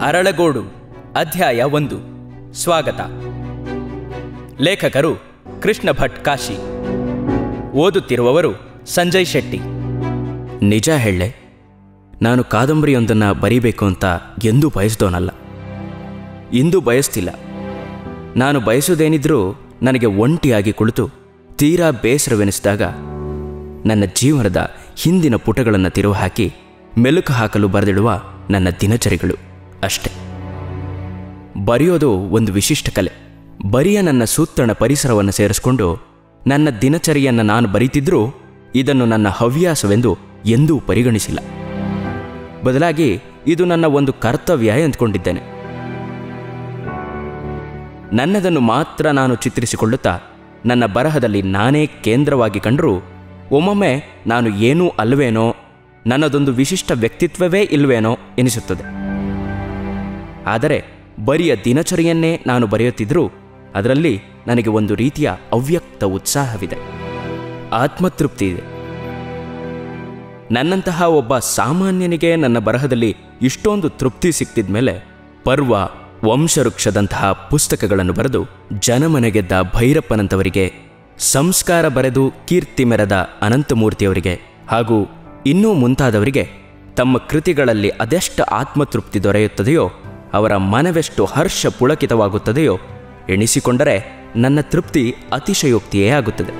ಅರಳಗೋಡು ಅಧ್ಯಾಯ 1. ಸ್ವಾಗತ. ಲೇಖಕರು ಕೃಷ್ಣ ಭಟ್ ಕಾಶಿ. ಓದುತ್ತಿರುವವರು ಸಂಜಯ್ ಶೆಟ್ಟಿ. ನಿಜ ಹೇಳೆ, ನಾನು ಕಾದಂಬರಿಯೊಂದನ್ನು ಬರೀಬೇಕು ಅಂತ ಎಂದೂ ಬಯಸಿದೋನಲ್ಲ, ಇಂದೂ ಬಯಸ್ತಿಲ್ಲ. ನಾನು ಬಯಸೋದೇನಿದ್ರೂ ನನಗೆ ಒಂಟಿಯಾಗಿ ಕುಳಿತು ತೀರಾ ಬೇಸರವೆನಿಸಿದಾಗ ನನ್ನ ಜೀವನದ ಹಿಂದಿನ ಪುಟಗಳನ್ನು ತಿರುವು ಹಾಕಿ ಮೆಲುಕು ಹಾಕಲು ಬರೆದಿಡುವ ನನ್ನ ದಿನಚರಿಗಳು ಅಷ್ಟೆ. ಬರೆಯೋದು ಒಂದು ವಿಶಿಷ್ಟ ಕಲೆ. ಬರಿಯ ನನ್ನ ಸುತ್ತಣ ಪರಿಸರವನ್ನು ಸೇರಿಸಿಕೊಂಡು ನನ್ನ ದಿನಚರಿಯನ್ನು ನಾನು ಬರೀತಿದ್ರೂ ಇದನ್ನು ನನ್ನ ಹವ್ಯಾಸವೆಂದು ಎಂದೂ ಪರಿಗಣಿಸಿಲ್ಲ. ಬದಲಾಗಿ ಇದು ನನ್ನ ಒಂದು ಕರ್ತವ್ಯ ಎಂದುಕೊಂಡಿದ್ದೇನೆ. ನನ್ನದನ್ನು ಮಾತ್ರ ನಾನು ಚಿತ್ರಿಸಿಕೊಳ್ಳುತ್ತಾ ನನ್ನ ಬರಹದಲ್ಲಿ ನಾನೇ ಕೇಂದ್ರವಾಗಿ ಕಂಡರೂ ಒಮ್ಮೊಮ್ಮೆ ನಾನು ಏನೂ ಅಲ್ವೇನೋ, ನನ್ನದೊಂದು ವಿಶಿಷ್ಟ ವ್ಯಕ್ತಿತ್ವವೇ ಇಲ್ವೇನೋ ಎನಿಸುತ್ತದೆ. ಆದರೆ ಬರಿಯ ದಿನಚರಿಯನ್ನೇ ನಾನು ಬರೆಯುತ್ತಿದ್ದರೂ ಅದರಲ್ಲಿ ನನಗೆ ಒಂದು ರೀತಿಯ ಅವ್ಯಕ್ತ ಉತ್ಸಾಹವಿದೆ, ಆತ್ಮತೃಪ್ತಿ ಇದೆ. ನನ್ನಂತಹ ಒಬ್ಬ ಸಾಮಾನ್ಯನಿಗೆ ನನ್ನ ಬರಹದಲ್ಲಿ ಇಷ್ಟೊಂದು ತೃಪ್ತಿ ಸಿಕ್ತಿದ ಮೇಲೆ ಪರ್ವ, ವಂಶವೃಕ್ಷದಂತಹ ಪುಸ್ತಕಗಳನ್ನು ಬರೆದು ಜನಮನ ಗೆದ್ದ ಭೈರಪ್ಪನಂತವರಿಗೆ, ಸಂಸ್ಕಾರ ಬರೆದು ಕೀರ್ತಿ ಮೆರೆದ ಅನಂತಮೂರ್ತಿಯವರಿಗೆ ಹಾಗೂ ಇನ್ನೂ ಮುಂತಾದವರಿಗೆ ತಮ್ಮ ಕೃತಿಗಳಲ್ಲಿ ಅದೆಷ್ಟು ಆತ್ಮತೃಪ್ತಿ ದೊರೆಯುತ್ತದೆಯೋ, ಅವರ ಮನವೆಷ್ಟು ಹರ್ಷ ಪುಳಕಿತವಾಗುತ್ತದೆಯೋ ಎಣಿಸಿಕೊಂಡರೆ ನನ್ನ ತೃಪ್ತಿ ಅತಿಶಯೋಕ್ತಿಯೇ ಆಗುತ್ತದೆ.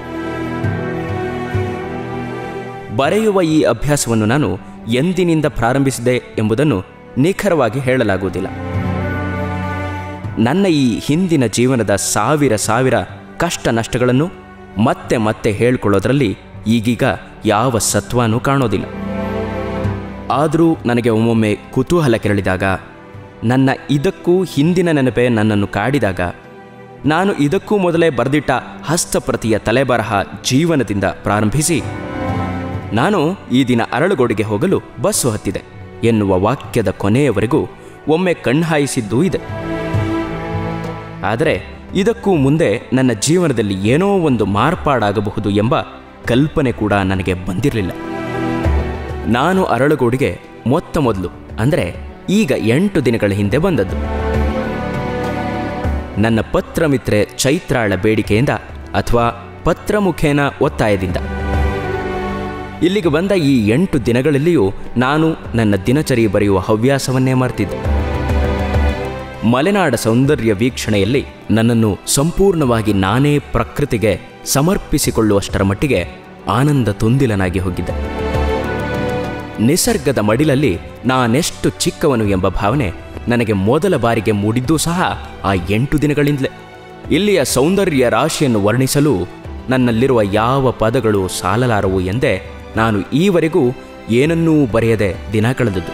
ಬರೆಯುವ ಈ ಅಭ್ಯಾಸವನ್ನು ನಾನು ಎಂದಿನಿಂದ ಪ್ರಾರಂಭಿಸಿದೆ ಎಂಬುದನ್ನು ನಿಖರವಾಗಿ ಹೇಳಲಾಗುವುದಿಲ್ಲ. ನನ್ನ ಈ ಹಿಂದಿನ ಜೀವನದ ಸಾವಿರ ಕಷ್ಟ ನಷ್ಟಗಳನ್ನು ಮತ್ತೆ ಮತ್ತೆ ಹೇಳಿಕೊಳ್ಳೋದ್ರಲ್ಲಿ ಈಗೀಗ ಯಾವ ಸತ್ವನೂ ಕಾಣೋದಿಲ್ಲ. ಆದರೂ ನನಗೆ ಒಮ್ಮೊಮ್ಮೆ ಕುತೂಹಲ ಕೆರಳಿದಾಗ, ನನ್ನ ಇದಕ್ಕೂ ಹಿಂದಿನ ನೆನಪೇ ನನ್ನನ್ನು ಕಾಡಿದಾಗ, ನಾನು ಇದಕ್ಕೂ ಮೊದಲೇ ಬರೆದಿಟ್ಟ ಹಸ್ತಪ್ರತಿಯ ತಲೆಬರಹ ಜೀವನದಿಂದ ಪ್ರಾರಂಭಿಸಿ ನಾನು ಈ ದಿನ ಅರಳಗೋಡಿಗೆ ಹೋಗಲು ಬಸ್ಸು ಹತ್ತಿದೆ ಎನ್ನುವ ವಾಕ್ಯದ ಕೊನೆಯವರೆಗೂ ಒಮ್ಮೆ ಕಣ್ಹಾಯಿಸಿದ್ದೂ ಇದೆ. ಆದರೆ ಇದಕ್ಕೂ ಮುಂದೆ ನನ್ನ ಜೀವನದಲ್ಲಿ ಏನೋ ಒಂದು ಮಾರ್ಪಾಡಾಗಬಹುದು ಎಂಬ ಕಲ್ಪನೆ ಕೂಡ ನನಗೆ ಬಂದಿರಲಿಲ್ಲ. ನಾನು ಅರಳಗೋಡಿಗೆ ಮೊದಲು ಅಂದರೆ ಈಗ 8 ದಿನಗಳ ಹಿಂದೆ ಬಂದದ್ದು. ನನ್ನ ಪತ್ರಮಿತ್ರೆ ಚೈತ್ರಾಳ ಬೇಡಿಕೆಯಿಂದ ಅಥವಾ ಪತ್ರಮುಖೇನ ಒತ್ತಾಯದಿಂದ. ಇಲ್ಲಿಗೆ ಬಂದ ಈ 8 ದಿನಗಳಲ್ಲಿಯೂ ನಾನು ನನ್ನ ದಿನಚರಿ ಬರೆಯುವ ಹವ್ಯಾಸವನ್ನೇ ಮರೆತಿದ್ದೆ. ಮಲೆನಾಡ ಸೌಂದರ್ಯ ವೀಕ್ಷಣೆಯಲ್ಲಿ ನನ್ನನ್ನು ಸಂಪೂರ್ಣವಾಗಿ ನಾನೇ ಪ್ರಕೃತಿಗೆ ಸಮರ್ಪಿಸಿಕೊಳ್ಳುವಷ್ಟರ ಮಟ್ಟಿಗೆ ಆನಂದ ತುಂದಿಲನಾಗಿ ಹೋಗಿದ್ದೆ. ನಿಸರ್ಗದ ಮಡಿಲಲ್ಲಿ ನಾನೆಷ್ಟು ಚಿಕ್ಕವನು ಎಂಬ ಭಾವನೆ ನನಗೆ ಮೊದಲ ಬಾರಿಗೆ ಮೂಡಿದ್ದೂ ಸಹ ಆ 8 ದಿನಗಳಿಂದಲೇ. ಇಲ್ಲಿಯ ಸೌಂದರ್ಯ ರಾಶಿಯನ್ನು ವರ್ಣಿಸಲು ನನ್ನಲ್ಲಿರುವ ಯಾವ ಪದಗಳು ಸಾಲಲಾರವು ಎಂದೇ ನಾನು ಈವರೆಗೂ ಏನನ್ನೂ ಬರೆಯದೆ ದಿನ ಕಳೆದದ್ದು.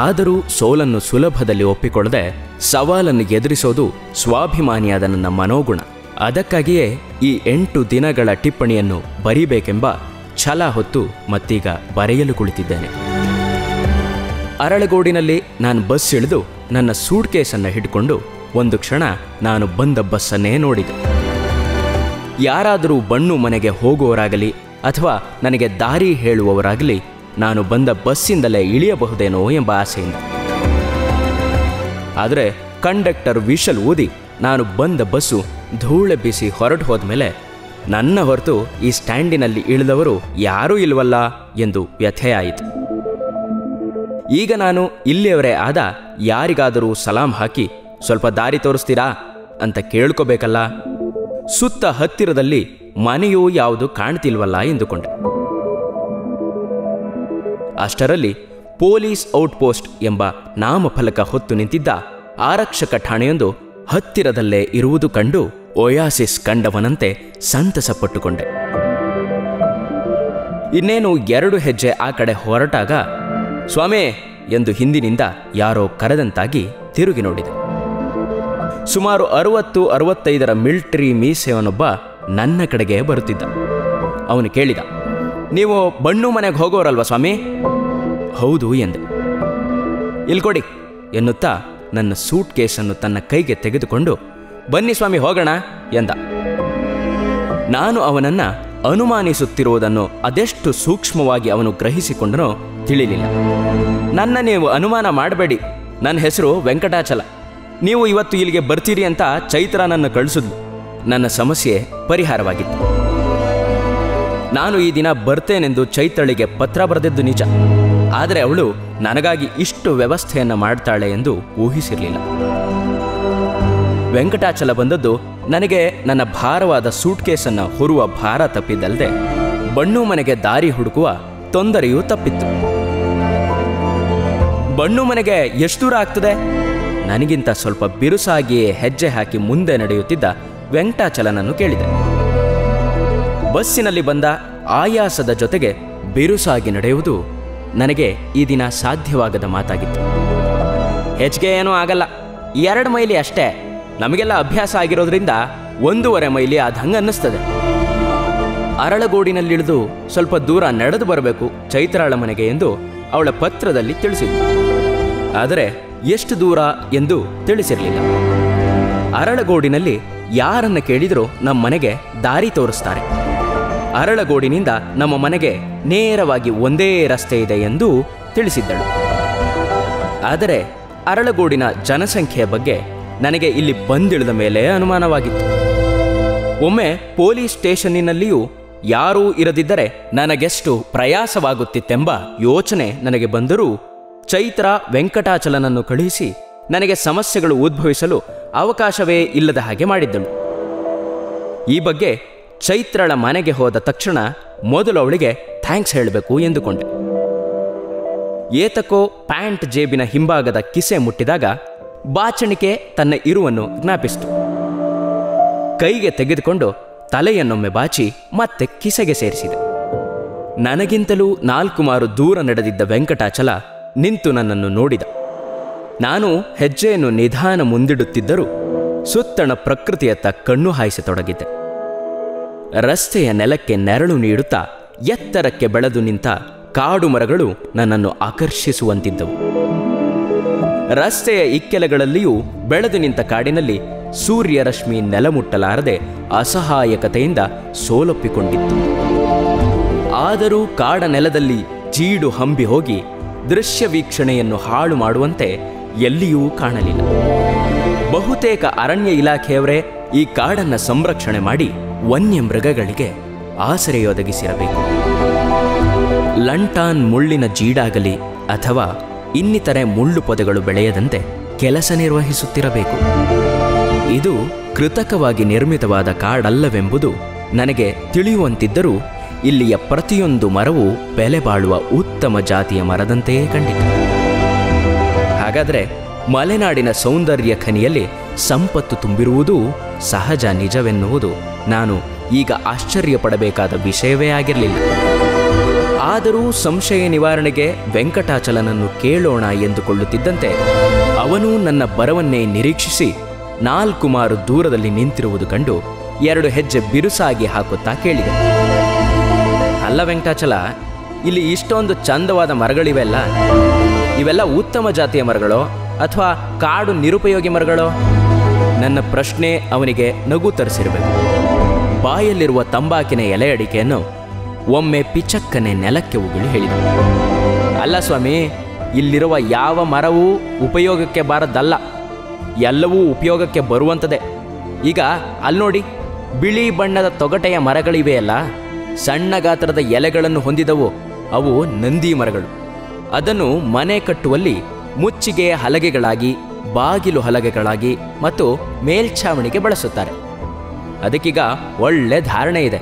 ಆದರೂ ಸೋಲನ್ನು ಸುಲಭದಲ್ಲಿ ಒಪ್ಪಿಕೊಳ್ಳದೆ ಸವಾಲನ್ನು ಎದುರಿಸೋದು ಸ್ವಾಭಿಮಾನಿಯಾದ ನನ್ನ ಮನೋಗುಣ. ಅದಕ್ಕಾಗಿಯೇ ಈ 8 ದಿನಗಳ ಟಿಪ್ಪಣಿಯನ್ನು ಬರೀಬೇಕೆಂಬ ಛಲ ಹೊತ್ತು ಮತ್ತೀಗ ಬರೆಯಲು ಕುಳಿತಿದ್ದೇನೆ. ಅರಳಗೋಡಿನಲ್ಲಿ ನಾನು ಬಸ್ ಇಳಿದು ನನ್ನ ಸೂಟ್ಕೇಸನ್ನು ಹಿಡ್ಕೊಂಡು ಒಂದು ಕ್ಷಣ ನಾನು ಬಂದ ಬಸ್ಸನ್ನೇ ನೋಡಿದೆ. ಯಾರಾದರೂ ಬಣ್ಣು ಮನೆಗೆ ಹೋಗುವವರಾಗಲಿ ಅಥವಾ ನನಗೆ ದಾರಿ ಹೇಳುವವರಾಗಲಿ ನಾನು ಬಂದ ಬಸ್ಸಿಂದಲೇ ಇಳಿಯಬಹುದೇನೋ ಎಂಬ ಆಸೆಯಿಂದ. ಆದರೆ ಕಂಡಕ್ಟರ್ ವಿಷಲ್ ಊದಿ ನಾನು ಬಂದ ಬಸ್ಸು ಧೂಳೆ ಬೀಸಿ ಹೊರಟು ಹೋದ್ಮೇಲೆ ನನ್ನ ಹೊರತು ಈ ಸ್ಟ್ಯಾಂಡಿನಲ್ಲಿ ಇಳಿದವರು ಯಾರೂ ಇಲ್ವಲ್ಲ ಎಂದು ವ್ಯಥೆಯಾಯಿತು. ಈಗ ನಾನು ಇಲ್ಲಿಯವರೇ ಆದ ಯಾರಿಗಾದರೂ ಸಲಾಂ ಹಾಕಿ ಸ್ವಲ್ಪ ದಾರಿ ತೋರಿಸ್ತೀರಾ ಅಂತ ಕೇಳ್ಕೋಬೇಕಲ್ಲ. ಸುತ್ತ ಹತ್ತಿರದಲ್ಲಿ ಮನೆಯೂ ಯಾವುದು ಕಾಣ್ತಿಲ್ವಲ್ಲ ಎಂದುಕೊಂಡೆ. ಅಷ್ಟರಲ್ಲಿ ಪೊಲೀಸ್ ಔಟ್ಪೋಸ್ಟ್ ಎಂಬ ನಾಮಫಲಕ ಹೊತ್ತು ನಿಂತಿದ್ದ ಆರಕ್ಷಕ ಠಾಣೆಯೊಂದು ಹತ್ತಿರದಲ್ಲೇ ಇರುವುದು ಕಂಡು ಒಯಾಸಿಸ್ ಕಂಡವನಂತೆ ಸಂತಸಪಟ್ಟುಕೊಂಡೆ. ಇನ್ನೇನು 2 ಹೆಜ್ಜೆ ಆ ಕಡೆ ಹೊರಟಾಗ ಸ್ವಾಮಿ ಎಂದು ಹಿಂದಿನಿಂದ ಯಾರೋ ಕರೆದಂತಾಗಿ ತಿರುಗಿ ನೋಡಿದೆ. ಸುಮಾರು 60-65 ಮಿಲಿಟರಿ ಮೀಸೆಯವನೊಬ್ಬ ನನ್ನ ಕಡೆಗೆ ಬರುತ್ತಿದ್ದ. ಅವನು ಕೇಳಿದ, ನೀವು ಬಣ್ಣು ಮನೆಗೆ ಹೋಗೋರಲ್ವ ಸ್ವಾಮಿ? ಹೌದು ಎಂದೆ. ಇಲ್ಕೊಡಿ ಎನ್ನುತ್ತಾ ನನ್ನ ಸೂಟ್ ಕೇಸನ್ನು ತನ್ನ ಕೈಗೆ ತೆಗೆದುಕೊಂಡು ಬನ್ನಿ ಸ್ವಾಮಿ ಹೋಗೋಣ ಎಂದ. ನಾನು ಅವನನ್ನು ಅನುಮಾನಿಸುತ್ತಿರುವುದನ್ನು ಅದೆಷ್ಟು ಸೂಕ್ಷ್ಮವಾಗಿ ಅವನು ಗ್ರಹಿಸಿಕೊಂಡನೋ ತಿಳಿಲಿಲ್ಲ. ನನ್ನ ನೀವು ಅನುಮಾನ ಮಾಡಬೇಡಿ, ನನ್ನ ಹೆಸರು ವೆಂಕಟಾಚಲ. ನೀವು ಇವತ್ತು ಇಲ್ಲಿಗೆ ಬರ್ತೀರಿ ಅಂತ ಚೈತ್ರ ನನ್ನ ಕಳಿಸಿದ್ಲು. ನನ್ನ ಸಮಸ್ಯೆ ಪರಿಹಾರವಾಗಿತ್ತು. ನಾನು ಈ ದಿನ ಬರ್ತೇನೆಂದು ಚೈತ್ರಳಿಗೆ ಪತ್ರ ಬರೆದಿದ್ದು ನಿಜ. ಆದರೆ ಅವಳು ನನಗಾಗಿ ಇಷ್ಟು ವ್ಯವಸ್ಥೆಯನ್ನು ಮಾಡ್ತಾಳೆ ಎಂದು ಊಹಿಸಿರಲಿಲ್ಲ. ವೆಂಕಟಾಚಲ ಬಂದದ್ದು ನನಗೆ ನನ್ನ ಭಾರವಾದ ಸೂಟ್ಕೇಸನ್ನು ಹೊರುವ ಭಾರ ತಪ್ಪಿದ್ದಲ್ಲದೆ ಬಣ್ಣು ಮನೆಗೆ ದಾರಿ ಹುಡುಕುವ ತೊಂದರೆಯೂ ತಪ್ಪಿತ್ತು. ಬಣ್ಣು ಮನೆಗೆ ಎಷ್ಟು ದೂರ ಆಗ್ತದೆ? ನನಗಿಂತ ಸ್ವಲ್ಪ ಬಿರುಸಾಗಿಯೇ ಹೆಜ್ಜೆ ಹಾಕಿ ಮುಂದೆ ನಡೆಯುತ್ತಿದ್ದ ವೆಂಕಟಾಚಲನನ್ನು ಕೇಳಿದೆ. ಬಸ್ಸಿನಲ್ಲಿ ಬಂದ ಆಯಾಸದ ಜೊತೆಗೆ ಬಿರುಸಾಗಿ ನಡೆಯುವುದು ನನಗೆ ಈ ದಿನ ಸಾಧ್ಯವಾಗದ ಮಾತಾಗಿತ್ತು. ಹೆಚ್ಚಿಗೆ ಏನೂ ಆಗಲ್ಲ, 2 ಮೈಲಿ ಅಷ್ಟೇ. ನಮಗೆಲ್ಲ ಅಭ್ಯಾಸ ಆಗಿರೋದ್ರಿಂದ 1.5 ಮೈಲಿ ಆದಂಗೆ ಅನ್ನಿಸ್ತದೆ. ಅರಳಗೋಡಿನಲ್ಲಿಳಿದು ಸ್ವಲ್ಪ ದೂರ ನಡೆದು ಬರಬೇಕು ಚೈತ್ರಾಳ ಮನೆಗೆ ಎಂದು ಅವಳ ಪತ್ರದಲ್ಲಿ ತಿಳಿಸಿದ್ಳು. ಆದರೆ ಎಷ್ಟು ದೂರ ಎಂದು ತಿಳಿಸಿರಲಿಲ್ಲ. ಅರಳಗೋಡಿನಲ್ಲಿ ಯಾರನ್ನ ಕೇಳಿದರೂ ನಮ್ಮ ಮನೆಗೆ ದಾರಿ ತೋರಿಸ್ತಾರೆ. ಅರಳಗೋಡಿನಿಂದ ನಮ್ಮ ಮನೆಗೆ ನೇರವಾಗಿ ಒಂದೇ ರಸ್ತೆ ಇದೆ ಎಂದು ತಿಳಿಸಿದ್ದಳು. ಆದರೆ ಅರಳಗೋಡಿನ ಜನಸಂಖ್ಯೆಯ ಬಗ್ಗೆ ನನಗೆ ಇಲ್ಲಿ ಬಂದಿಳಿದ ಮೇಲೆ ಅನುಮಾನವಾಗಿತ್ತು. ಒಮ್ಮೆ ಪೊಲೀಸ್ ಸ್ಟೇಷನ್ನಿನಲ್ಲಿಯೂ ಯಾರೂ ಇರದಿದ್ದರೆ ನನಗೆಷ್ಟು ಪ್ರಯಾಸವಾಗುತ್ತಿತ್ತೆಂಬ ಯೋಚನೆ ನನಗೆ ಬಂದರೂ ಚೈತ್ರ ವೆಂಕಟಾಚಲನನ್ನು ಕಳುಹಿಸಿ ನನಗೆ ಸಮಸ್ಯೆಗಳು ಉದ್ಭವಿಸಲು ಅವಕಾಶವೇ ಇಲ್ಲದ ಹಾಗೆ ಮಾಡಿದ್ದಳು. ಈ ಬಗ್ಗೆ ಚೈತ್ರಳ ಮನೆಗೆ ಹೋದ ತಕ್ಷಣ ಮೊದಲು ಅವಳಿಗೆ ಥ್ಯಾಂಕ್ಸ್ ಹೇಳಬೇಕು ಎಂದುಕೊಂಡೆ. ಏತಕೋ ಪ್ಯಾಂಟ್ ಜೇಬಿನ ಹಿಂಭಾಗದ ಕಿಸೆ ಮುಟ್ಟಿದಾಗ ಬಾಚಣಿಕೆ ತನ್ನ ಇರುವನ್ನು ಜ್ಞಾಪಿಸಿತು. ಕೈಗೆ ತೆಗೆದುಕೊಂಡು ತಲೆಯನ್ನೊಮ್ಮೆ ಬಾಚಿ ಮತ್ತೆ ಕಿಸೆಗೆ ಸೇರಿಸಿದೆ. ನನಗಿಂತಲೂ 4 ಮಾರು ದೂರ ನಡೆದಿದ್ದ ವೆಂಕಟಾಚಲ ನಿಂತು ನನ್ನನ್ನು ನೋಡಿದ. ನಾನು ಹೆಜ್ಜೆಯನ್ನು ನಿಧಾನ ಮುಂದಿಡುತ್ತಿದ್ದರೂ ಸುತ್ತಣ ಪ್ರಕೃತಿಯತ್ತ ಕಣ್ಣು ಹಾಯಿಸತೊಡಗಿದ್ದೆ. ರಸ್ತೆಯ ನೆಲಕ್ಕೆ ನೆರಳು ನೀಡುತ್ತಾ ಎತ್ತರಕ್ಕೆ ಬೆಳೆದು ನಿಂತ ಕಾಡು ಮರಗಳು ನನ್ನನ್ನು ಆಕರ್ಷಿಸುವಂತಿದ್ದವು. ರಸ್ತೆಯ ಇಕ್ಕೆಲಗಳಲ್ಲಿಯೂ ಬೆಳೆದು ನಿಂತ ಕಾಡಿನಲ್ಲಿ ಸೂರ್ಯರಶ್ಮಿ ನೆಲಮುಟ್ಟಲಾರದೆ ಅಸಹಾಯಕತೆಯಿಂದ ಸೋಲೊಪ್ಪಿಕೊಂಡಿತ್ತು. ಆದರೂ ಕಾಡ ನೆಲದಲ್ಲಿ ಜೀಡು ಹಂಬಿ ಹೋಗಿ ದೃಶ್ಯ ವೀಕ್ಷಣೆಯನ್ನು ಹಾಳು ಮಾಡುವಂತೆ ಎಲ್ಲಿಯೂ ಕಾಣಲಿಲ್ಲ. ಬಹುತೇಕ ಅರಣ್ಯ ಇಲಾಖೆಯವರೇ ಈ ಕಾಡನ್ನು ಸಂರಕ್ಷಣೆ ಮಾಡಿ ವನ್ಯ ಮೃಗಗಳಿಗೆ ಆಸರೆಯೊದಗಿಸಿರಬೇಕು. ಲಂಟಾನ್ ಮುಳ್ಳಿನ ಜೀಡಾಗಲಿ ಅಥವಾ ಇನ್ನಿತರೆ ಮುಳ್ಳು ಪೊದೆಗಳು ಬೆಳೆಯದಂತೆ ಕೆಲಸ ನಿರ್ವಹಿಸುತ್ತಿರಬೇಕು. ಇದು ಕೃತಕವಾಗಿ ನಿರ್ಮಿತವಾದ ಕಾಡಲ್ಲವೆಂಬುದು ನನಗೆ ತಿಳಿಯುವಂತಿದ್ದರೂ ಇಲ್ಲಿಯ ಪ್ರತಿಯೊಂದು ಮರವೂ ಬೆಲೆ ಬಾಳುವ ಉತ್ತಮ ಜಾತಿಯ ಮರದಂತೆಯೇ ಕಂಡಿತು. ಹಾಗಾದರೆ ಮಲೆನಾಡಿನ ಸೌಂದರ್ಯ ಖನಿಯಲ್ಲಿ ಸಂಪತ್ತು ತುಂಬಿರುವುದೂ ಸಹಜ ನಿಜವೆನ್ನುವುದು ನಾನು ಈಗ ಆಶ್ಚರ್ಯಪಡಬೇಕಾದ ವಿಷಯವೇ ಆಗಿರಲಿಲ್ಲ. ಆದರೂ ಸಂಶಯ ನಿವಾರಣೆಗೆ ವೆಂಕಟಾಚಲನನ್ನು ಕೇಳೋಣ ಎಂದುಕೊಳ್ಳುತ್ತಿದ್ದಂತೆ ಅವನು ನನ್ನ ಬರವನ್ನೇ ನಿರೀಕ್ಷಿಸಿ 4 ಮಾರು ದೂರದಲ್ಲಿ ನಿಂತಿರುವುದು ಕಂಡು 2 ಹೆಜ್ಜೆ ಬಿರುಸಾಗಿ ಹಾಕುತ್ತಾ ಕೇಳಿದೆ. ಅಲ್ಲ ವೆಂಕಟಾಚಲ, ಇಲ್ಲಿ ಇಷ್ಟೊಂದು ಚಂದವಾದ ಮರಗಳಿವೆಲ್ಲ, ಇವೆಲ್ಲ ಉತ್ತಮ ಜಾತಿಯ ಮರಗಳೋ ಅಥವಾ ಕಾಡು ನಿರುಪಯೋಗಿ ಮರಗಳೋ? ನನ್ನ ಪ್ರಶ್ನೆ ಅವನಿಗೆ ನಗು ತರಿಸಿರಬೇಕು. ಬಾಯಲ್ಲಿರುವ ತಂಬಾಕಿನ ಎಲೆ ಅಡಿಕೆಯನ್ನು ಒಮ್ಮೆ ಪಿಚಕ್ಕನೆ ನೆಲಕ್ಕೆ ಉಗುಳಿ ಹೇಳಿದ. ಅಲ್ಲ ಸ್ವಾಮಿ, ಇಲ್ಲಿರುವ ಯಾವ ಮರವೂ ಉಪಯೋಗಕ್ಕೆ ಬಾರದ್ದಲ್ಲ, ಎಲ್ಲವೂ ಉಪಯೋಗಕ್ಕೆ ಬರುವಂಥದ್ದೇ. ಈಗ ಅಲ್ಲಿ ನೋಡಿ, ಬಿಳಿ ಬಣ್ಣದ ತೊಗಟೆಯ ಮರಗಳಿವೆಯಲ್ಲ, ಸಣ್ಣ ಗಾತ್ರದ ಎಲೆಗಳನ್ನು ಹೊಂದಿದವು, ಅವು ನಂದಿ ಮರಗಳು. ಅದನ್ನು ಮನೆ ಕಟ್ಟುವಲ್ಲಿ ಮುಚ್ಚಿಗೆಯ ಹಲಗೆಗಳಾಗಿ, ಬಾಗಿಲು ಹಲಗೆಗಳಾಗಿ ಮತ್ತು ಮೇಲ್ಛಾವಣಿಗೆ ಬಳಸುತ್ತಾರೆ. ಅದಕ್ಕೀಗ ಒಳ್ಳೆ ಧಾರಣೆ ಇದೆ.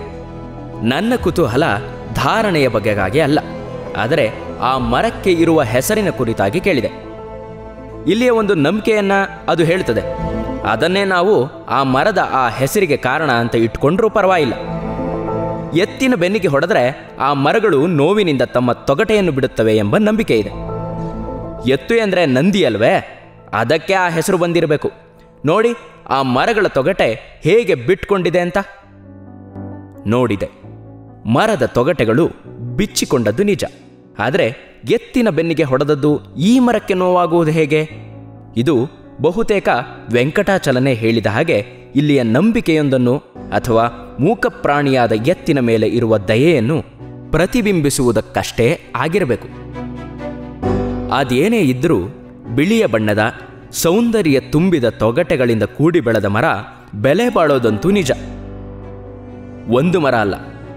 ನನ್ನ ಕುತೂಹಲ ಧಾರಣೆಯ ಬಗೆಗಾಗಿ ಅಲ್ಲ, ಆದರೆ ಆ ಮರಕ್ಕೆ ಇರುವ ಹೆಸರಿನ ಕುರಿತಾಗಿ ಕೇಳಿದೆ. ಇಲ್ಲಿಯ ಒಂದು ನಂಬಿಕೆಯನ್ನ ಅದು ಹೇಳ್ತದೆ. ಅದನ್ನೇ ನಾವು ಆ ಮರದ ಆ ಹೆಸರಿಗೆ ಕಾರಣ ಅಂತ ಇಟ್ಕೊಂಡ್ರೂ ಪರವಾಗಿಲ್ಲ. ಎತ್ತಿನ ಬೆನ್ನಿಗೆ ಹೊಡೆದರೆ ಆ ಮರಗಳು ನೋವಿನಿಂದ ತಮ್ಮ ತೊಗಟೆಯನ್ನು ಬಿಡುತ್ತವೆ ಎಂಬ ನಂಬಿಕೆ ಇದೆ. ಎತ್ತು ಎಂದರೆ ನಂದಿ ಅಲ್ವೇ, ಅದಕ್ಕೆ ಆ ಹೆಸರು ಬಂದಿರಬೇಕು. ನೋಡಿ ಆ ಮರಗಳ ತೊಗಟೆ ಹೇಗೆ ಬಿಟ್ಕೊಂಡಿದೆ ಅಂತ. ನೋಡಿದೆ, ಮರದ ತೊಗಟೆಗಳು ಬಿಚ್ಚಿಕೊಂಡದ್ದು ನಿಜ, ಆದರೆ ಎತ್ತಿನ ಬೆನ್ನಿಗೆ ಹೊಡೆದದ್ದು ಈ ಮರಕ್ಕೆ ನೋವಾಗುವುದು ಹೇಗೆ? ಇದು ಬಹುತೇಕ ವೆಂಕಟಾಚಲನೆ ಹೇಳಿದ ಹಾಗೆ ಇಲ್ಲಿಯ ನಂಬಿಕೆಯೊಂದನ್ನು ಅಥವಾ ಮೂಕಪ್ರಾಣಿಯಾದ ಎತ್ತಿನ ಮೇಲೆ ಇರುವ ದಯೆಯನ್ನು ಪ್ರತಿಬಿಂಬಿಸುವುದಕ್ಕಷ್ಟೇ ಆಗಿರಬೇಕು. ಅದೇನೇ ಇದ್ದರೂ ಬಿಳಿಯ ಬಣ್ಣದ ಸೌಂದರ್ಯ ತುಂಬಿದ ತೊಗಟೆಗಳಿಂದ ಕೂಡಿ ಬೆಳೆದ ಮರ ಬೆಲೆ ಬಾಳೋದಂತೂ ನಿಜ. ಒಂದು ಮರ ಅಲ್ಲ,